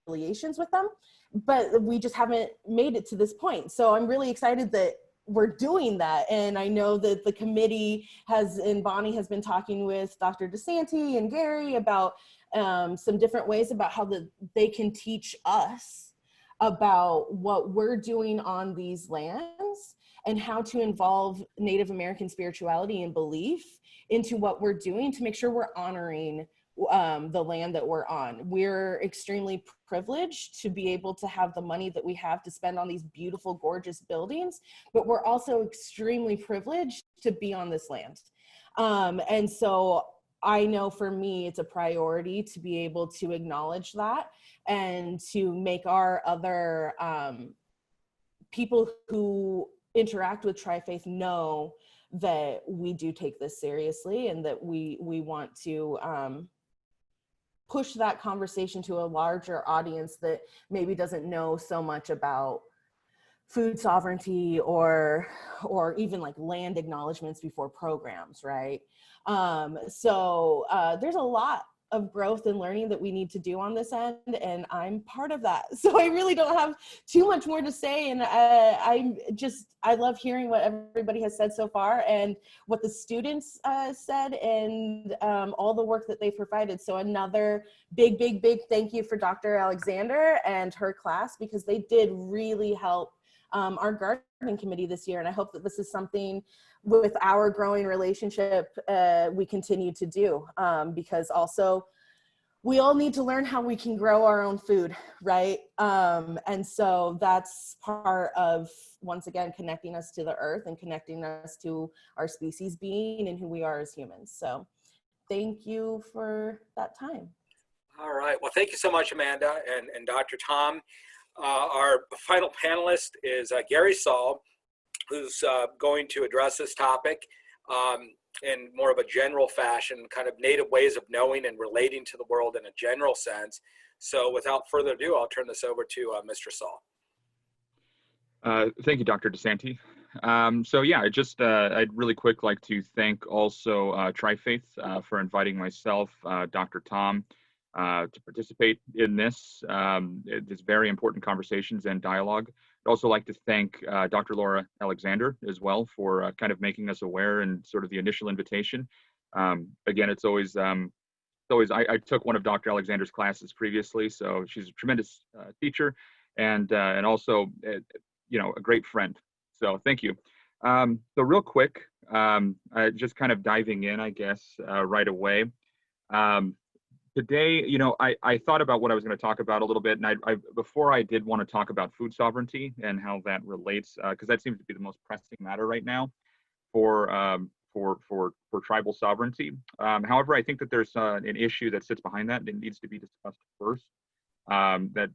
affiliations with them, but we just haven't made it to this point. So I'm really excited that we're doing that. And I know that the committee and Bonnie has been talking with Dr. DeSanti and Gary about some different ways about how they can teach us about what we're doing on these lands and how to involve Native American spirituality and belief into what we're doing to make sure we're honoring the land that we're on. We're extremely privileged to be able to have the money that we have to spend on these beautiful, gorgeous buildings, but we're also extremely privileged to be on this land. And so I know for me, it's a priority to be able to acknowledge that and to make our other people who interact with Tri-Faith know that we do take this seriously and that we want to push that conversation to a larger audience that maybe doesn't know so much about food sovereignty or even like land acknowledgements before programs, right? So there's a lot of growth and learning that we need to do on this end, and I'm part of that. So I really don't have too much more to say, and I love hearing what everybody has said so far and what the students said and all the work that they provided. So another big thank you for Dr. Alexander and her class, because they did really help our gardening committee this year, and I hope that this is something with our growing relationship we continue to do, because also we all need to learn how we can grow our own food, right? And so that's part of, once again, connecting us to the earth and connecting us to our species being and who we are as humans. So thank you for that time. All right, well, thank you so much, Amanda and Dr. Tom. Our final panelist is Gary Saul, who's going to address this topic in more of a general fashion, kind of Native ways of knowing and relating to the world in a general sense. So without further ado, I'll turn this over to Mr. Saul. Thank you, Dr. DeSanti. So yeah, I'd really quick like to thank also Tri-Faith for inviting myself, Dr. Tom, to participate in this very important conversations and dialogue. I'd also like to thank Dr. Laura Alexander as well for kind of making us aware and sort of the initial invitation. Again, it's always I took one of Dr. Alexander's classes previously, so she's a tremendous teacher and also a great friend. So thank you. So real quick, just kind of diving in, I guess, right away. Today, I thought about what I was going to talk about a little bit, and before I did want to talk about food sovereignty and how that relates, because that seems to be the most pressing matter right now for tribal sovereignty. However, I think that there's an issue that sits behind that needs to be discussed first. That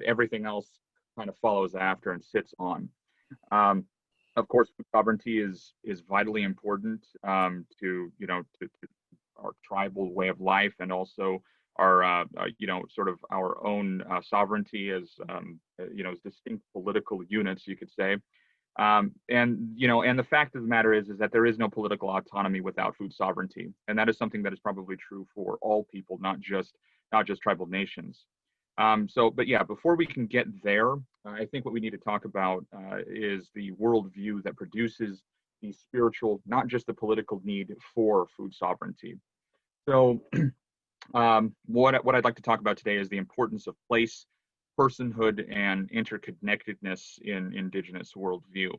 everything else kind of follows after and sits on. Of course, food sovereignty is vitally important to our tribal way of life, and also our sort of our own sovereignty as as distinct political units, you could say. And the fact of the matter is that there is no political autonomy without food sovereignty, and that is something that is probably true for all people, not just tribal nations. But yeah, before we can get there, I think what we need to talk about is the worldview that produces the spiritual, not just the political need for food sovereignty. So what I'd like to talk about today is the importance of place, personhood, and interconnectedness in Indigenous worldview.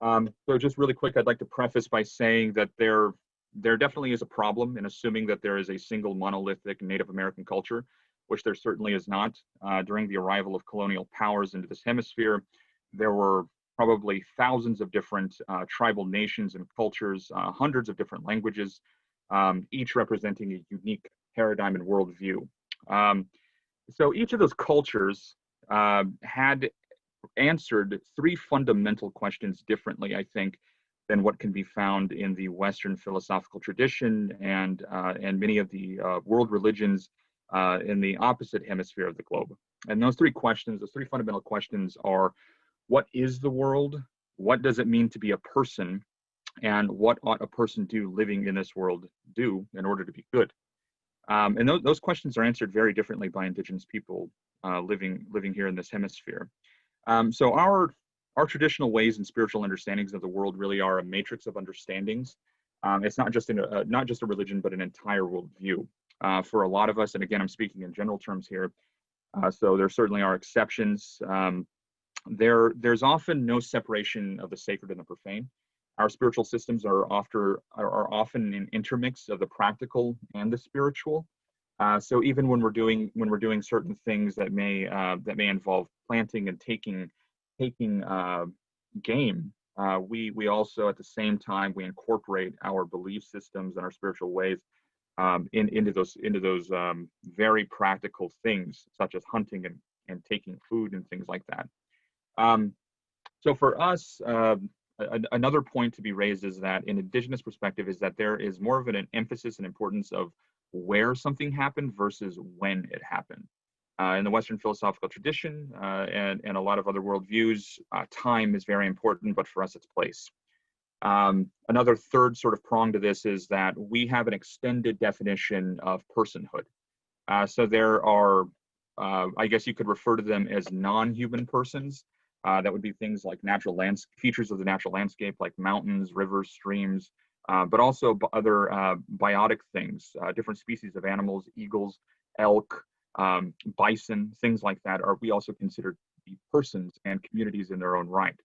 So just really quick, I'd like to preface by saying that there definitely is a problem in assuming that there is a single monolithic Native American culture, which there certainly is not. During the arrival of colonial powers into this hemisphere, there were probably thousands of different tribal nations and cultures, hundreds of different languages, each representing a unique paradigm and worldview. So each of those cultures had answered three fundamental questions differently, I think, than what can be found in the Western philosophical tradition and many of the world religions in the opposite hemisphere of the globe. And those three fundamental questions are: what is the world? What does it mean to be a person? And what ought a person do living in this world do in order to be good? And those questions are answered very differently by Indigenous people living here in this hemisphere. So our traditional ways and spiritual understandings of the world really are a matrix of understandings. It's not just a religion, but an entire worldview. For a lot of us, and again, I'm speaking in general terms here, so there certainly are exceptions. There's often no separation of the sacred and the profane. Our spiritual systems are often an intermix of the practical and the spiritual. So even when we're doing certain things that may involve planting and taking game, we also at the same time we incorporate our belief systems and our spiritual ways into those very practical things, such as hunting and taking food and things like that. So for us, another point to be raised is that in Indigenous perspective is that there is more of an emphasis and importance of where something happened versus when it happened. In the Western philosophical tradition and a lot of other worldviews, time is very important, but for us it's place. Another third sort of prong to this is that we have an extended definition of personhood. So there are, I guess you could refer to them as non-human persons. That would be things like features of the natural landscape, like mountains, rivers, streams, but also other biotic things, different species of animals, eagles, elk, bison, things like that we also consider to be persons and communities in their own right.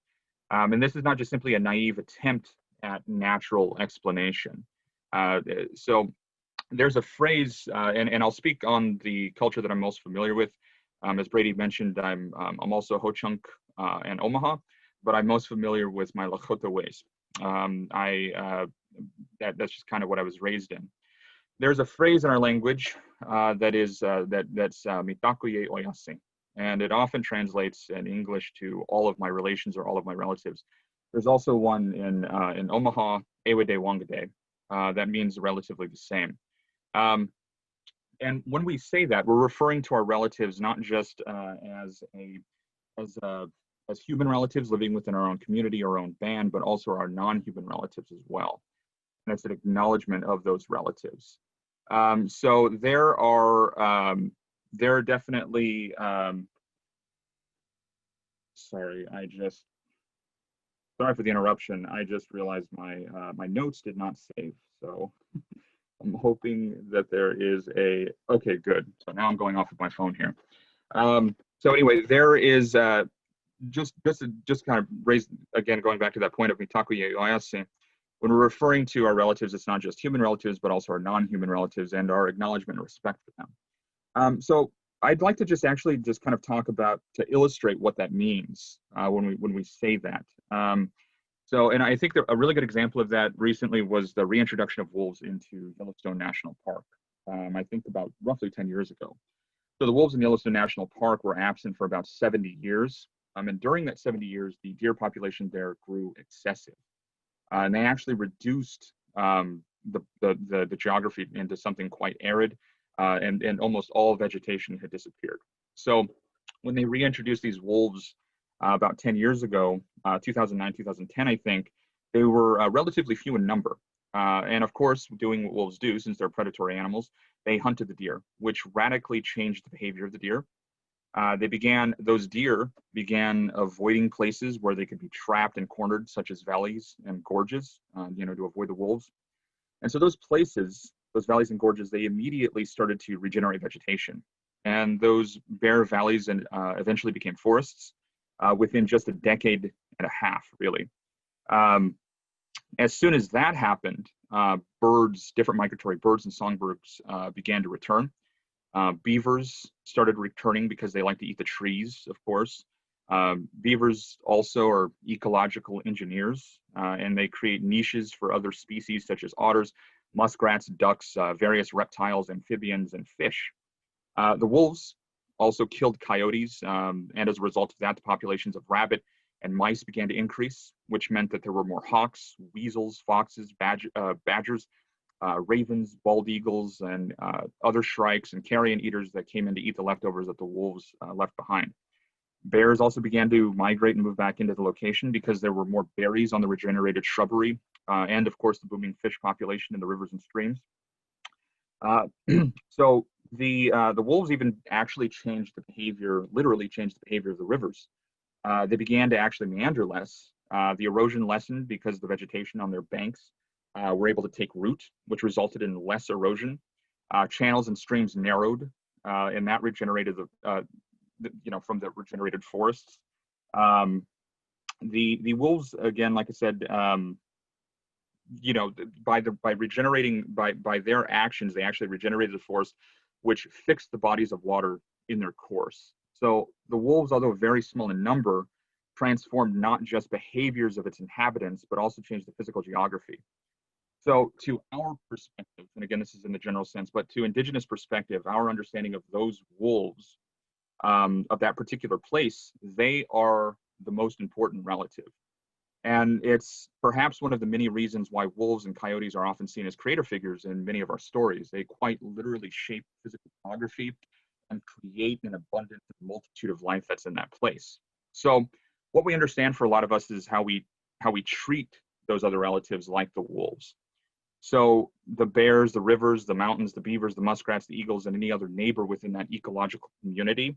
And this is not just simply a naive attempt at natural explanation. So there's a phrase, and I'll speak on the culture that I'm most familiar with. As Brady mentioned, I'm also Ho-Chunk and Omaha, but I'm most familiar with my Lakota ways. That's just kind of what I was raised in. There's a phrase in our language that's mitakuye oyase, and it often translates in English to all of my relations or all of my relatives. There's also one in Omaha, Ewede Wangade, that means relatively the same. And when we say that, we're referring to our relatives not just as as human relatives living within our own community, our own band, but also our non-human relatives as well. And it's an acknowledgement of those relatives. So there are definitely, sorry for the interruption. I just realized my notes did not save. So I'm hoping that there is okay, good. So now I'm going off of my phone here. So anyway, there is, just kind of raise, again, going back to that point of mitakuye oyasin, when we're referring to our relatives, it's not just human relatives, but also our non-human relatives and our acknowledgement and respect for them. So I'd like to just kind of talk about, to illustrate what that means when we say that. And I think a really good example of that recently was the reintroduction of wolves into Yellowstone National Park. I think about roughly 10 years ago. So the wolves in Yellowstone National Park were absent for about 70 years. And during that 70 years, the deer population there grew excessive. And they actually reduced the geography into something quite arid, and almost all vegetation had disappeared. So when they reintroduced these wolves about 10 years ago, 2009, 2010, I think, they were relatively few in number. And of course, doing what wolves do, since they're predatory animals, they hunted the deer, which radically changed the behavior of the deer. Those deer began avoiding places where they could be trapped and cornered, such as valleys and gorges, to avoid the wolves. And so those places, those valleys and gorges, they immediately started to regenerate vegetation. And those bare valleys eventually became forests within just a decade and a half, really. As soon as that happened, different migratory birds and songbirds began to return. Beavers started returning because they like to eat the trees, of course. Beavers also are ecological engineers, and they create niches for other species such as otters, muskrats, ducks, various reptiles, amphibians, and fish. The wolves also killed coyotes, and as a result of that, the populations of rabbit and mice began to increase, which meant that there were more hawks, weasels, foxes, badgers, ravens, bald eagles, and other shrikes and carrion eaters that came in to eat the leftovers that the wolves left behind. Bears also began to migrate and move back into the location because there were more berries on the regenerated shrubbery, and of course the booming fish population in the rivers and streams. So the wolves even actually changed the behavior, literally changed the behavior of the rivers. They began to actually meander less. The erosion lessened because the vegetation on their banks were able to take root, which resulted in less erosion. Channels and streams narrowed, and that regenerated from the regenerated forests. The wolves, again, like I said, by their actions, they actually regenerated the forest, which fixed the bodies of water in their course. So the wolves, although very small in number, transformed not just behaviors of its inhabitants, but also changed the physical geography. So to our perspective, and again, this is in the general sense, but to Indigenous perspective, our understanding of those wolves, of that particular place, they are the most important relative. And it's perhaps one of the many reasons why wolves and coyotes are often seen as creator figures in many of our stories. They quite literally shape physical geography and create an abundant multitude of life that's in that place. So what we understand for a lot of us is how we treat those other relatives like the wolves. So the bears, the rivers, the mountains, the beavers, the muskrats, the eagles, and any other neighbor within that ecological community,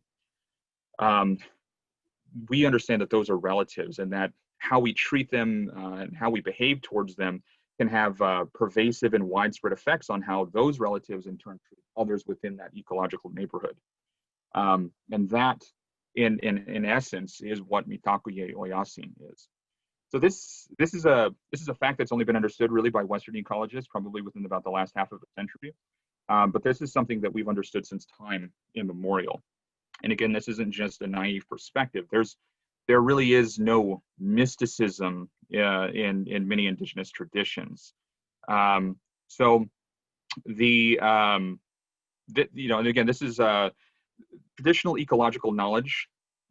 we understand that those are relatives, and that how we treat them and how we behave towards them can have pervasive and widespread effects on how those relatives in turn treat others within that ecological neighborhood. And that, in essence, is what mitakuye oyasin is. So this is a fact that's only been understood really by Western ecologists, probably within about the last half of a century. But this is something that we've understood since time immemorial. And again, this isn't just a naive perspective. There really is no mysticism in many Indigenous traditions. So and again, this is traditional ecological knowledge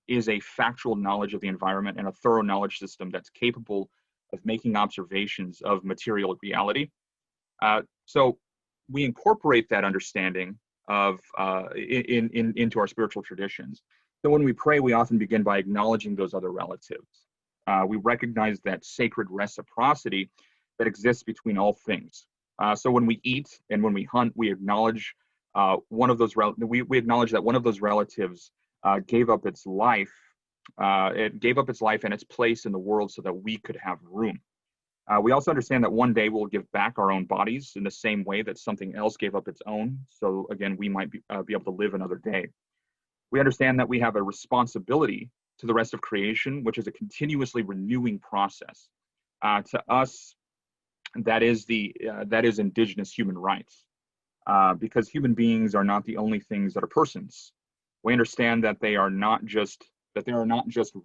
is a factual knowledge of the environment and a thorough knowledge system that's capable of making observations of material reality. So we incorporate that understanding of into our spiritual traditions. So when we pray, we often begin by acknowledging those other relatives. We recognize that sacred reciprocity that exists between all things. So when we eat and when we hunt, we acknowledge one of those we acknowledge that one of those relatives gave up its life. It gave up its life and its place in the world so that we could have room. We also understand that one day we'll give back our own bodies in the same way that something else gave up its own. So again, we might be able to live another day. We understand that we have a responsibility to the rest of creation, which is a continuously renewing process. To us, that is indigenous human rights, because human beings are not the only things that are persons. We understand that there are not just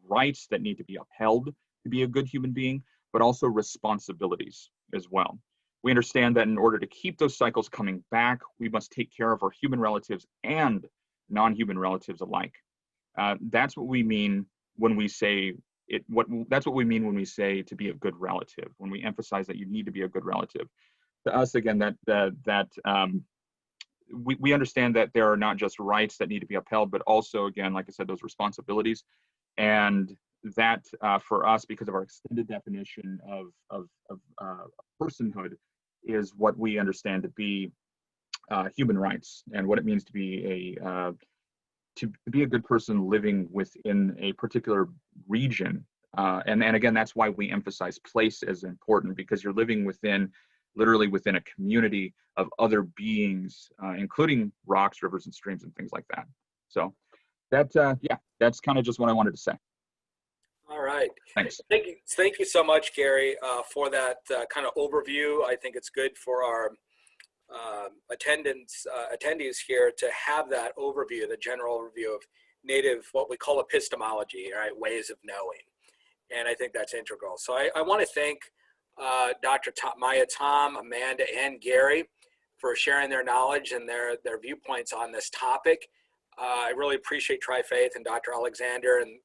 rights that need to be upheld to be a good human being, but also responsibilities as well. We understand that in order to keep those cycles coming back, we must take care of our human relatives and non-human relatives alike. That's what we mean when we say that's what we mean when we say to be a good relative. When we emphasize that you need to be a good relative. To us, again, we understand that there are not just rights that need to be upheld, but also, again, like I said, those responsibilities. And that for us, because of our extended definition of personhood, is what we understand to be human rights and what it means to be a good person living within a particular region. And again, that's why we emphasize place as important, because you're living literally within a community of other beings, including rocks, rivers, and streams, and things like that. So that's kind of just what I wanted to say. All right. Thanks. Thank you so much, Gary, for that kind of overview. I think it's good for our attendees here to have that overview, the general overview of Native, what we call epistemology, right? Ways of knowing. And I think that's integral. So I want to thank Dr. Maya Tom, Amanda, and Gary for sharing their knowledge and their viewpoints on this topic. I really appreciate Tri-Faith and Dr. Alexander and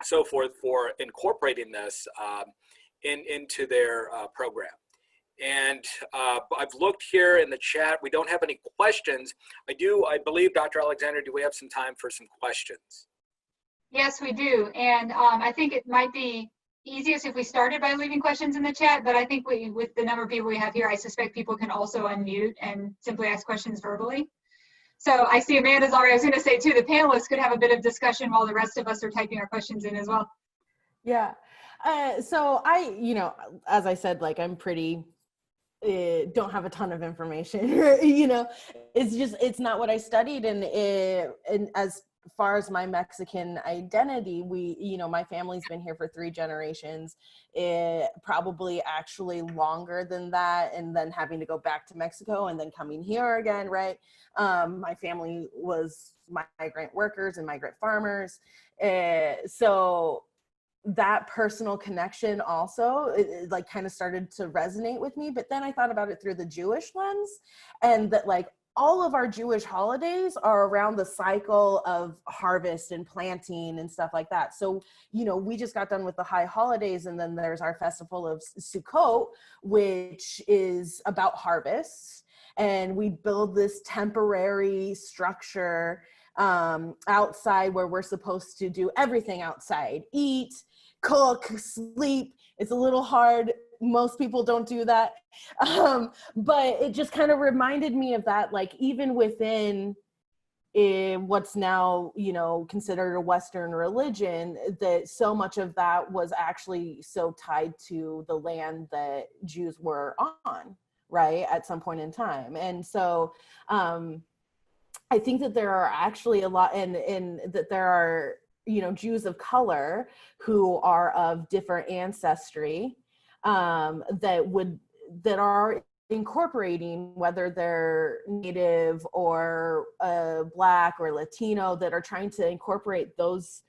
so forth for incorporating this into their program. And I've looked here in the chat. We don't have any questions. I believe, Dr. Alexander, do we have some time for some questions? Yes, we do. And I think it might be easiest if we started by leaving questions in the chat, but I think with the number of people we have here, I suspect people can also unmute and simply ask questions verbally. So I see Amanda's already. I was going to say too, the panelists could have a bit of discussion while the rest of us are typing our questions in as well. Yeah. So as I said, like I'm pretty, don't have a ton of information, it's not what I studied. And as far as my Mexican identity, my family's been here for 3 generations, probably actually longer than that, and then having to go back to Mexico and then coming here again, right? My family was migrant workers and migrant farmers. So that personal connection also like kind of started to resonate with me. But then I thought about it through the Jewish lens, and that like all of our Jewish holidays are around the cycle of harvest and planting and stuff like that. So, we just got done with the high holidays, and then there's our festival of Sukkot, which is about harvests. And we build this temporary structure outside where we're supposed to do everything outside, eat, cook, sleep. It's a little hard. Most people don't do that. But it just kind of reminded me of that, like even within what's now, considered a Western religion, that so much of that was actually so tied to the land that Jews were on, right, at some point in time. And so I think that there are actually a lot, and that there are, Jews of color who are of different ancestry that are incorporating, whether they're Native or Black or Latino, that are trying to incorporate those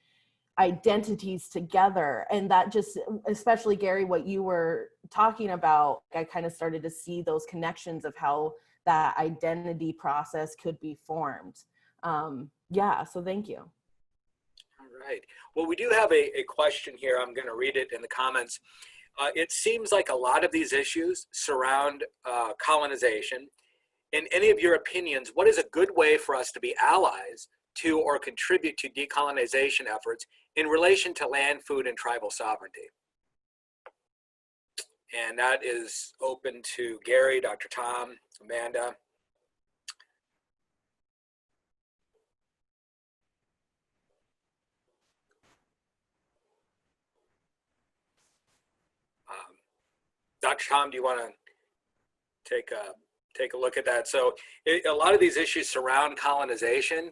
identities together. And that just, especially Gary, what you were talking about, I kind of started to see those connections of how that identity process could be formed. So thank you. All right. Well, we do have a question here. I'm going to read it in the comments. It seems like a lot of these issues surround colonization. In any of your opinions, what is a good way for us to be allies to or contribute to decolonization efforts in relation to land, food, and tribal sovereignty? And that is open to Gary, Dr. Tom, Amanda. Dr. Tom, do you want to take a look at that? So a lot of these issues surround colonization,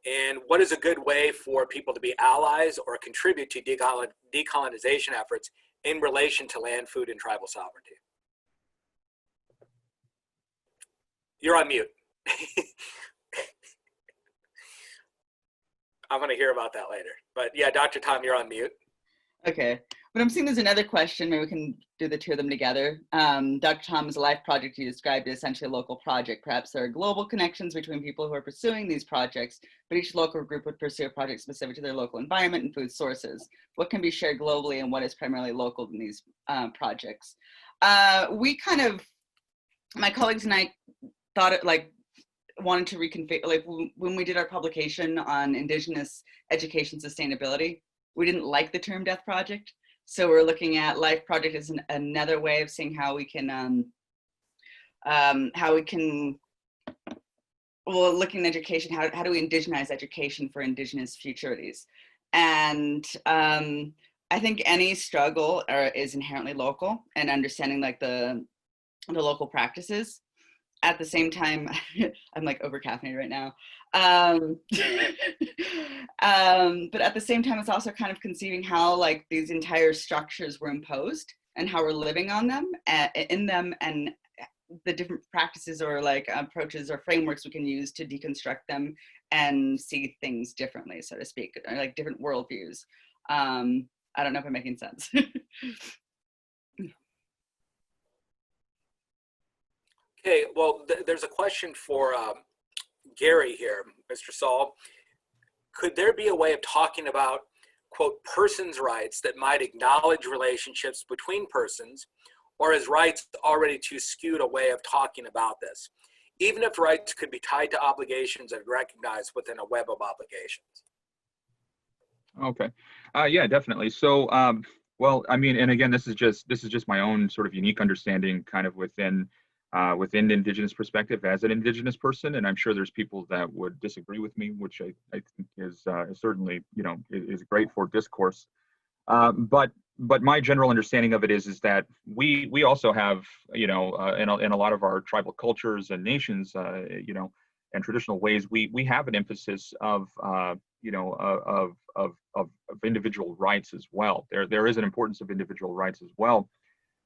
and what is a good way for people to be allies or contribute to decolonization efforts in relation to land, food, and tribal sovereignty? You're on mute. I'm going to hear about that later. But yeah, Dr. Tom, you're on mute. Okay, but I'm seeing there's another question. Maybe we can do the two of them together. Dr. Tom, is a life project you described as essentially a local project. Perhaps there are global connections between people who are pursuing these projects, but each local group would pursue a project specific to their local environment and food sources. What can be shared globally and what is primarily local in these projects? We kind of, my colleagues and I thought it like, wanted to reconfigure, like when we did our publication on Indigenous education sustainability, we didn't like the term Death Project. So we're looking at Life Project as another way of seeing how we can, well, looking at education, how do we indigenize education for Indigenous futurities? And I think any struggle is inherently local, and understanding like the local practices. At the same time, I'm like over caffeinated right now. But at the same time, it's also kind of conceiving how like these entire structures were imposed and how we're living on them, in them, and the different practices or like approaches or frameworks we can use to deconstruct them and see things differently, so to speak, or like different worldviews. I don't know if I'm making sense. Okay, well, there's a question for Gary here, Mr. Saul. Could there be a way of talking about, quote, persons' rights that might acknowledge relationships between persons, or as rights already too skewed a way of talking about this, even if rights could be tied to obligations and recognized within a web of obligations? Okay, yeah, definitely. So, well, I mean, and again, this is just my own sort of unique understanding, kind of within the Indigenous perspective as an Indigenous person, and I'm sure there's people that would disagree with me, which I think is certainly, you know, is great for discourse. But my general understanding of it is that we also have, you know, in a lot of our tribal cultures and nations, you know, and traditional ways, we have an emphasis of you know, of individual rights as well. There is an importance of individual rights as well.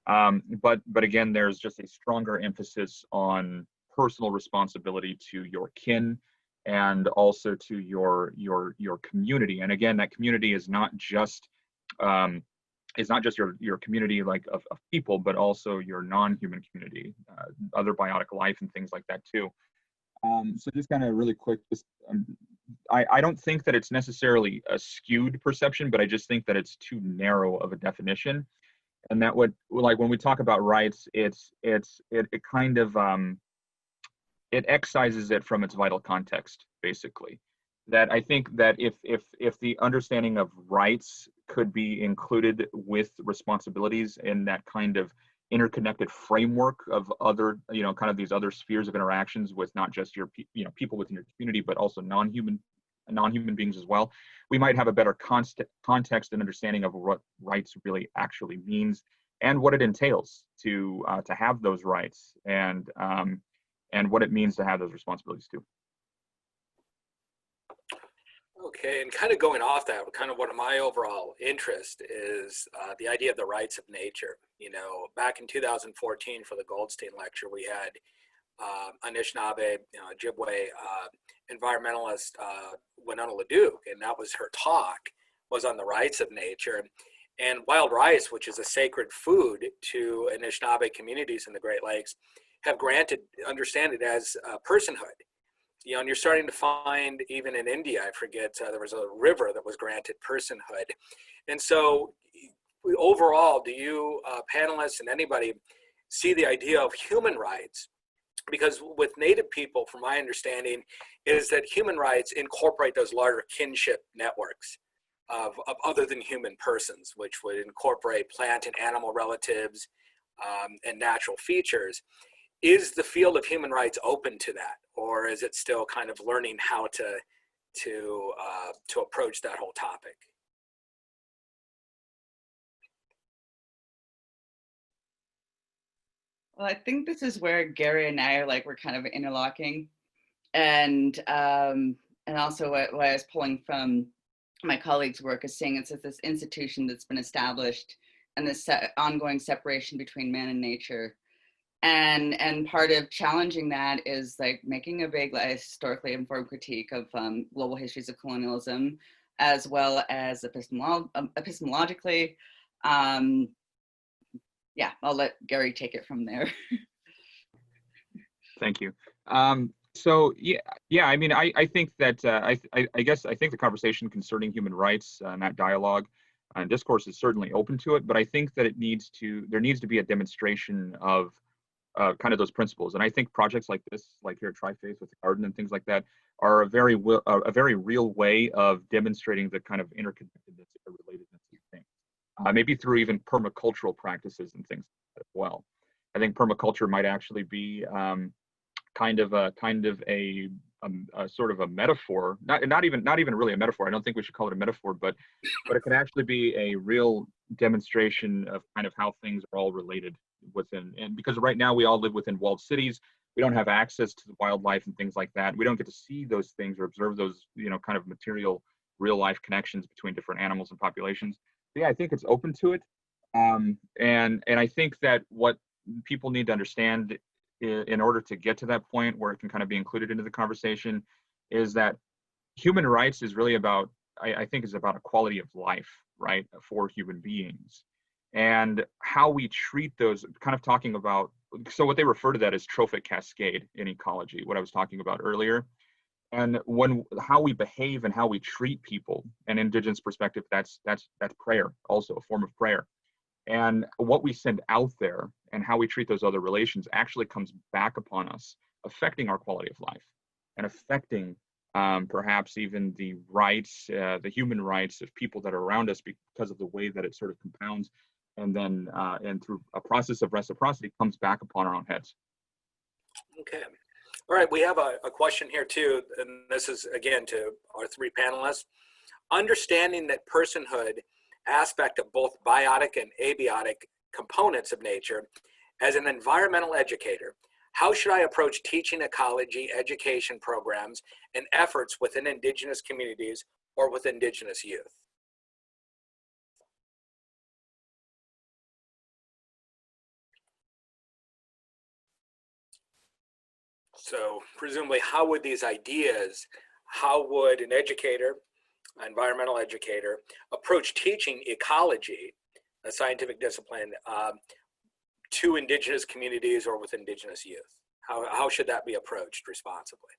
But again, there's just a stronger emphasis on personal responsibility to your kin and also to your community. And again, that community is not just your community like of people, but also your non-human community, other biotic life and things like that too. So just kind of really quick, I don't think that it's necessarily a skewed perception, but I just think that it's too narrow of a definition. And that would, like, when we talk about rights, it kind of, it excises it from its vital context, basically. That I think that if the understanding of rights could be included with responsibilities in that kind of interconnected framework of other, you know, kind of these other spheres of interactions with not just your, you know, people within your community, but also non-human beings as well, we might have a better context and understanding of what rights really actually means and what it entails to have those rights, and what it means to have those responsibilities too. Okay, and kind of going off that, kind of one of my overall interest is the idea of the rights of nature. You know, back in 2014 for the Goldstein lecture, we had Anishinaabe, you know, Ojibwe environmentalist Winona LaDuke, and that was her talk, was on the rights of nature. And wild rice, which is a sacred food to Anishinaabe communities in the Great Lakes, have understand it as personhood. You know, and you're starting to find, even in India, I forget, there was a river that was granted personhood. And so overall, do you panelists and anybody see the idea of human rights because with Native people, from my understanding, is that human rights incorporate those larger kinship networks of other than human persons, which would incorporate plant and animal relatives and natural features. Is the field of human rights open to that, or is it still kind of learning how to approach that whole topic? Well, I think this is where Gary and I are like, we're kind of interlocking. And also what I was pulling from my colleagues' work is saying it's this institution that's been established and this ongoing separation between man and nature. And part of challenging that is like making a big historically informed critique of global histories of colonialism, as well as epistemologically. Yeah, I'll let Gary take it from there. Thank you. So yeah. I mean, I think that I guess I think the conversation concerning human rights and that dialogue and discourse is certainly open to it, but I think that there needs to be a demonstration of kind of those principles. And I think projects like this, like here at Tri-Faith with the garden and things like that, are a very real way of demonstrating the kind of interconnectedness or relatedness of things. Maybe through even permacultural practices and things like that as well. I think permaculture might actually be kind of a sort of a metaphor, not even really a metaphor. I don't think we should call it a metaphor, but it can actually be a real demonstration of kind of how things are all related within. And because right now we all live within walled cities, we don't have access to the wildlife and things like that. We don't get to see those things or observe those, kind of material, real life connections between different animals and populations. But yeah, I think it's open to it. And I think that what people need to understand in order to get to that point where it can kind of be included into the conversation is that human rights is really about, I think is about a quality of life, right, for human beings. And how we treat those, kind of talking about, so what they refer to that as trophic cascade in ecology, what I was talking about earlier. And how we behave and how we treat people, an indigenous perspective, that's prayer, also a form of prayer. And what we send out there and how we treat those other relations actually comes back upon us, affecting our quality of life and affecting perhaps even the rights, the human rights of people that are around us, because of the way that it sort of compounds and then and through a process of reciprocity comes back upon our own heads. Okay. All right, we have a question here too, and this is again to our three panelists. Understanding that personhood aspect of both biotic and abiotic components of nature, as an environmental educator, how should I approach teaching ecology education programs and efforts within Indigenous communities or with Indigenous youth? So presumably, how would these ideas, how would an educator, an environmental educator, approach teaching ecology, a scientific discipline, to Indigenous communities or with Indigenous youth? How should that be approached responsibly?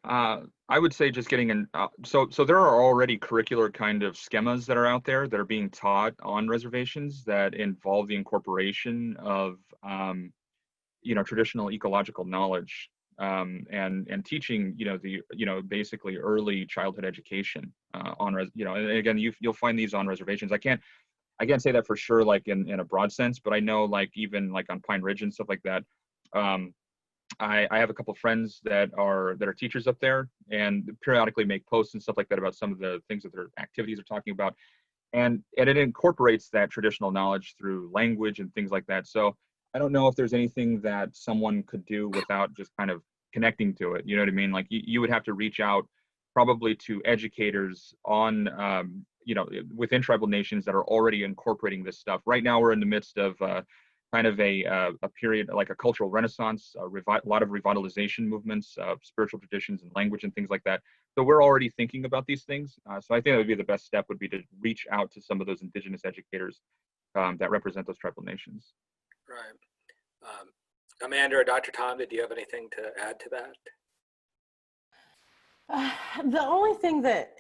I would say just getting in, so there are already curricular kind of schemas that are out there that are being taught on reservations that involve the incorporation of, traditional ecological knowledge and teaching, basically early childhood education and again, you'll find these on reservations. I can't say that for sure, like in a broad sense, but I know like even like on Pine Ridge and stuff like that. I have a couple of friends that are teachers up there and periodically make posts and stuff like that about some of the things that their activities are talking about. And it incorporates that traditional knowledge through language and things like that. So I don't know if there's anything that someone could do without just kind of connecting to it. You know what I mean? Like you would have to reach out probably to educators on, within tribal nations that are already incorporating this stuff. Right now, we're in the midst of kind of a period, like a cultural renaissance, a lot of revitalization movements of spiritual traditions and language and things like that. So we're already thinking about these things. So I think that would be the best step, would be to reach out to some of those Indigenous educators that represent those tribal nations. Right. Amanda or Dr. Tom, did you have anything to add to that? The only thing that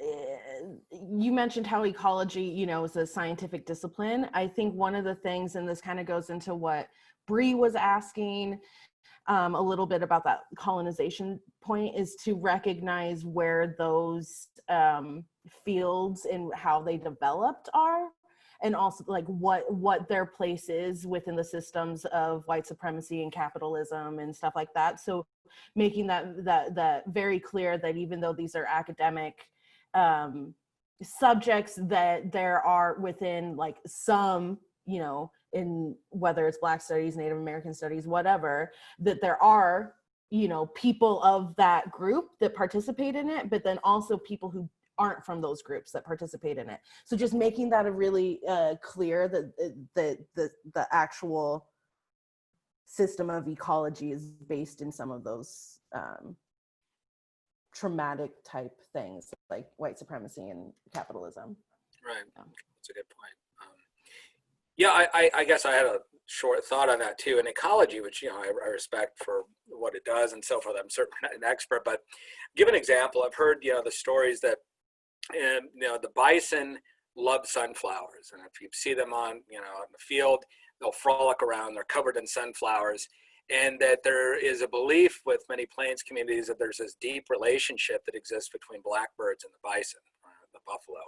you mentioned how ecology, you know, is a scientific discipline. I think one of the things, and this kind of goes into what Bree was asking a little bit about that colonization point, is to recognize where those fields and how they developed are, and also like what their place is within the systems of white supremacy and capitalism and stuff like that. So making that very clear that even though these are academic subjects, that there are within like some, you know, in whether it's Black studies, Native American studies, whatever, that there are, you know, people of that group that participate in it, but then also people who aren't from those groups that participate in it. So just making that a really clear that the actual system of ecology is based in some of those traumatic type things like white supremacy and capitalism. Right, that's a good point. Yeah, I guess I had a short thought on that too. In ecology, which, you know, I respect for what it does and so forth, I'm certainly not an expert, but give an example. I've heard, you know, the stories that, you know, the bison love sunflowers, and if you see them on, you know, in the field, they'll frolic around. They're covered in sunflowers, and that there is a belief with many plains communities that there's this deep relationship that exists between blackbirds and the bison, the buffalo.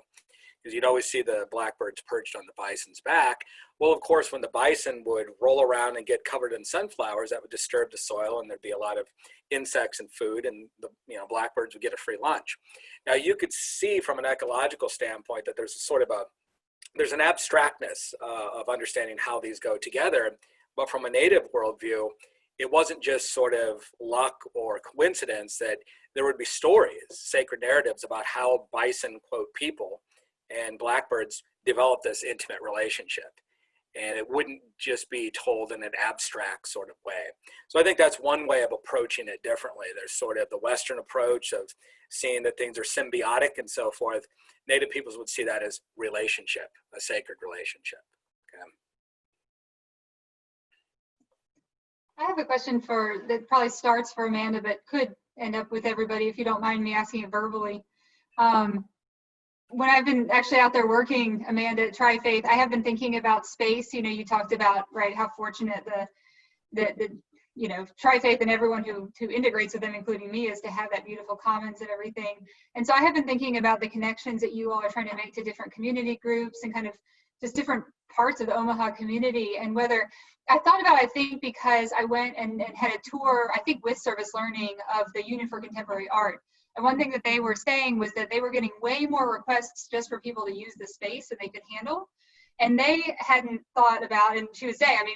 Because you'd always see the blackbirds perched on the bison's back. Well, of course, when the bison would roll around and get covered in sunflowers, that would disturb the soil, and there'd be a lot of insects and food, and the, you know, blackbirds would get a free lunch. Now, you could see from an ecological standpoint that there's a sort of there's an abstractness of understanding how these go together. But from a native worldview, it wasn't just sort of luck or coincidence that there would be stories, sacred narratives about how bison, quote, people and blackbirds develop this intimate relationship. And it wouldn't just be told in an abstract sort of way. So I think that's one way of approaching it differently. There's sort of the Western approach of seeing that things are symbiotic and so forth. Native peoples would see that as relationship, a sacred relationship. Okay. I have a question that probably starts for Amanda, but could end up with everybody if you don't mind me asking it verbally. When I've been actually out there working, Amanda, at Tri-Faith, I have been thinking about space. You know, you talked about, right, how fortunate the you know, Tri-Faith and everyone who integrates with them, including me, is to have that beautiful commons and everything. And so I have been thinking about the connections that you all are trying to make to different community groups and kind of just different parts of the Omaha community. And whether I thought about, I think because I went and had a tour, I think with Service Learning, of the Union for Contemporary Art. And one thing that they were saying was that they were getting way more requests just for people to use the space that they could handle. And they hadn't thought about, and she was saying, I mean,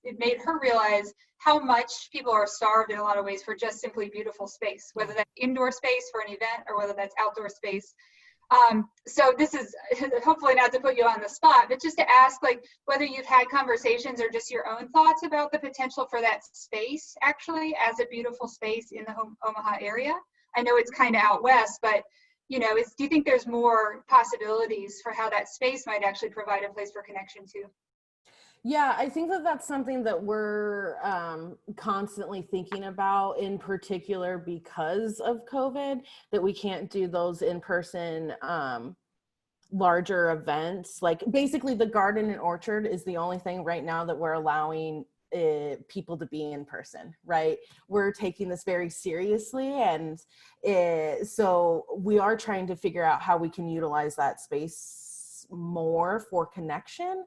it made her realize how much people are starved in a lot of ways for just simply beautiful space, whether that's indoor space for an event or whether that's outdoor space. So this is hopefully not to put you on the spot, but just to ask, like, whether you've had conversations or just your own thoughts about the potential for that space actually as a beautiful space in the Omaha area. I know it's kind of out west, but, you know, do you think there's more possibilities for how that space might actually provide a place for connection too? Yeah, I think that that's something that we're constantly thinking about, in particular because of COVID, that we can't do those in-person larger events. Like basically the garden and orchard is the only thing right now that we're allowing people to be in person, right? We're taking this very seriously, and so we are trying to figure out how we can utilize that space more for connection.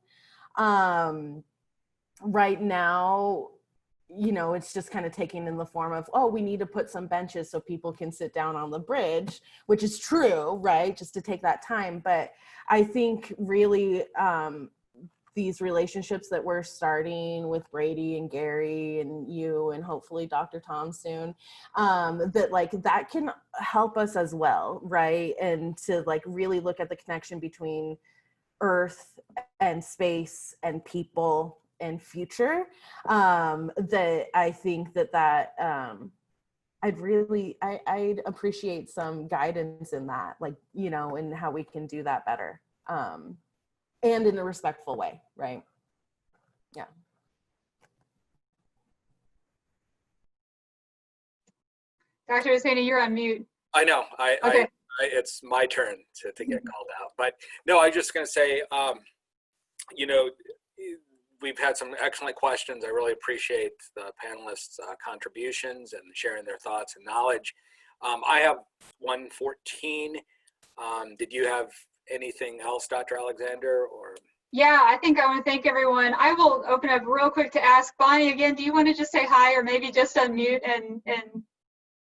Right now, you know, it's just kind of taking in the form of, oh, we need to put some benches so people can sit down on the bridge, which is true, right? Just to take that time. But I think really these relationships that we're starting with Brady and Gary and you and hopefully Dr. Tom soon, that can help us as well, right? And to like really look at the connection between earth and space and people and future, that I think that I'd appreciate some guidance in that, like, you know, and how we can do that better, and in a respectful way, right? Yeah. Dr. Hussaini, you're on mute. I know. Okay. it's my turn to get called out. But no, I'm just going to say, you know, we've had some excellent questions. I really appreciate the panelists' contributions and sharing their thoughts and knowledge. I have 114. Did you have anything else, Dr. Alexander? Or Yeah, I think I want to thank everyone. I will open up real quick to ask Bonnie again, do you want to just say hi or maybe just unmute and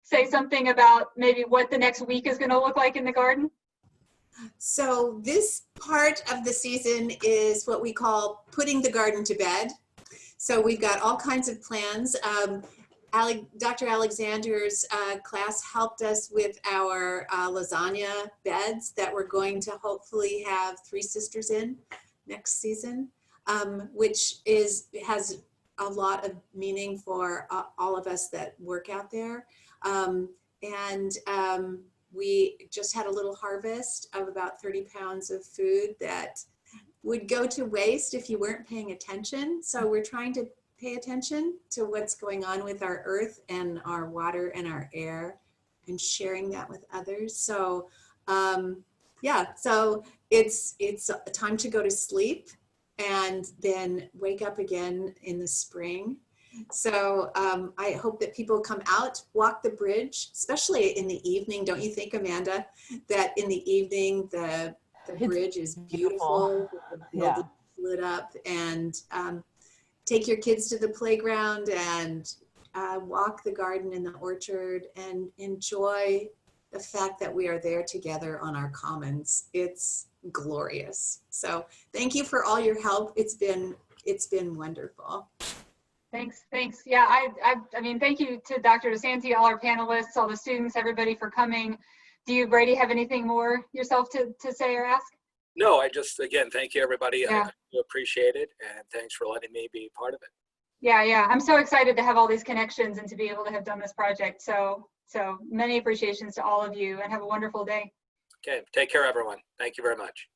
say something about maybe what the next week is going to look like in the garden? So this part of the season is what we call putting the garden to bed. So we've got all kinds of plans. Dr. Alexander's class helped us with our lasagna beds that we're going to hopefully have 3 sisters in next season, which has a lot of meaning for all of us that work out there. We just had a little harvest of about 30 pounds of food that would go to waste if you weren't paying attention. So we're trying to pay attention to what's going on with our earth and our water and our air and sharing that with others. So yeah, so it's a time to go to sleep and then wake up again in the spring. So I hope that people come out, walk the bridge, especially in the evening. Don't you think, Amanda, that in the evening the bridge is beautiful, with the building lit up, and take your kids to the playground and walk the garden and the orchard and enjoy the fact that we are there together on our commons. It's glorious. So thank you for all your help. It's been wonderful. Thanks. Yeah, I mean, thank you to Dr. DeSanti, all our panelists, all the students, everybody for coming. Do you, Brady, have anything more yourself to say or ask? no, I just, again, thank you, everybody. Yeah. I appreciate it, and thanks for letting me be part of it. Yeah, I'm so excited to have all these connections and to be able to have done this project. So many appreciations to all of you, and have a wonderful day. Okay, take care, everyone. Thank you very much.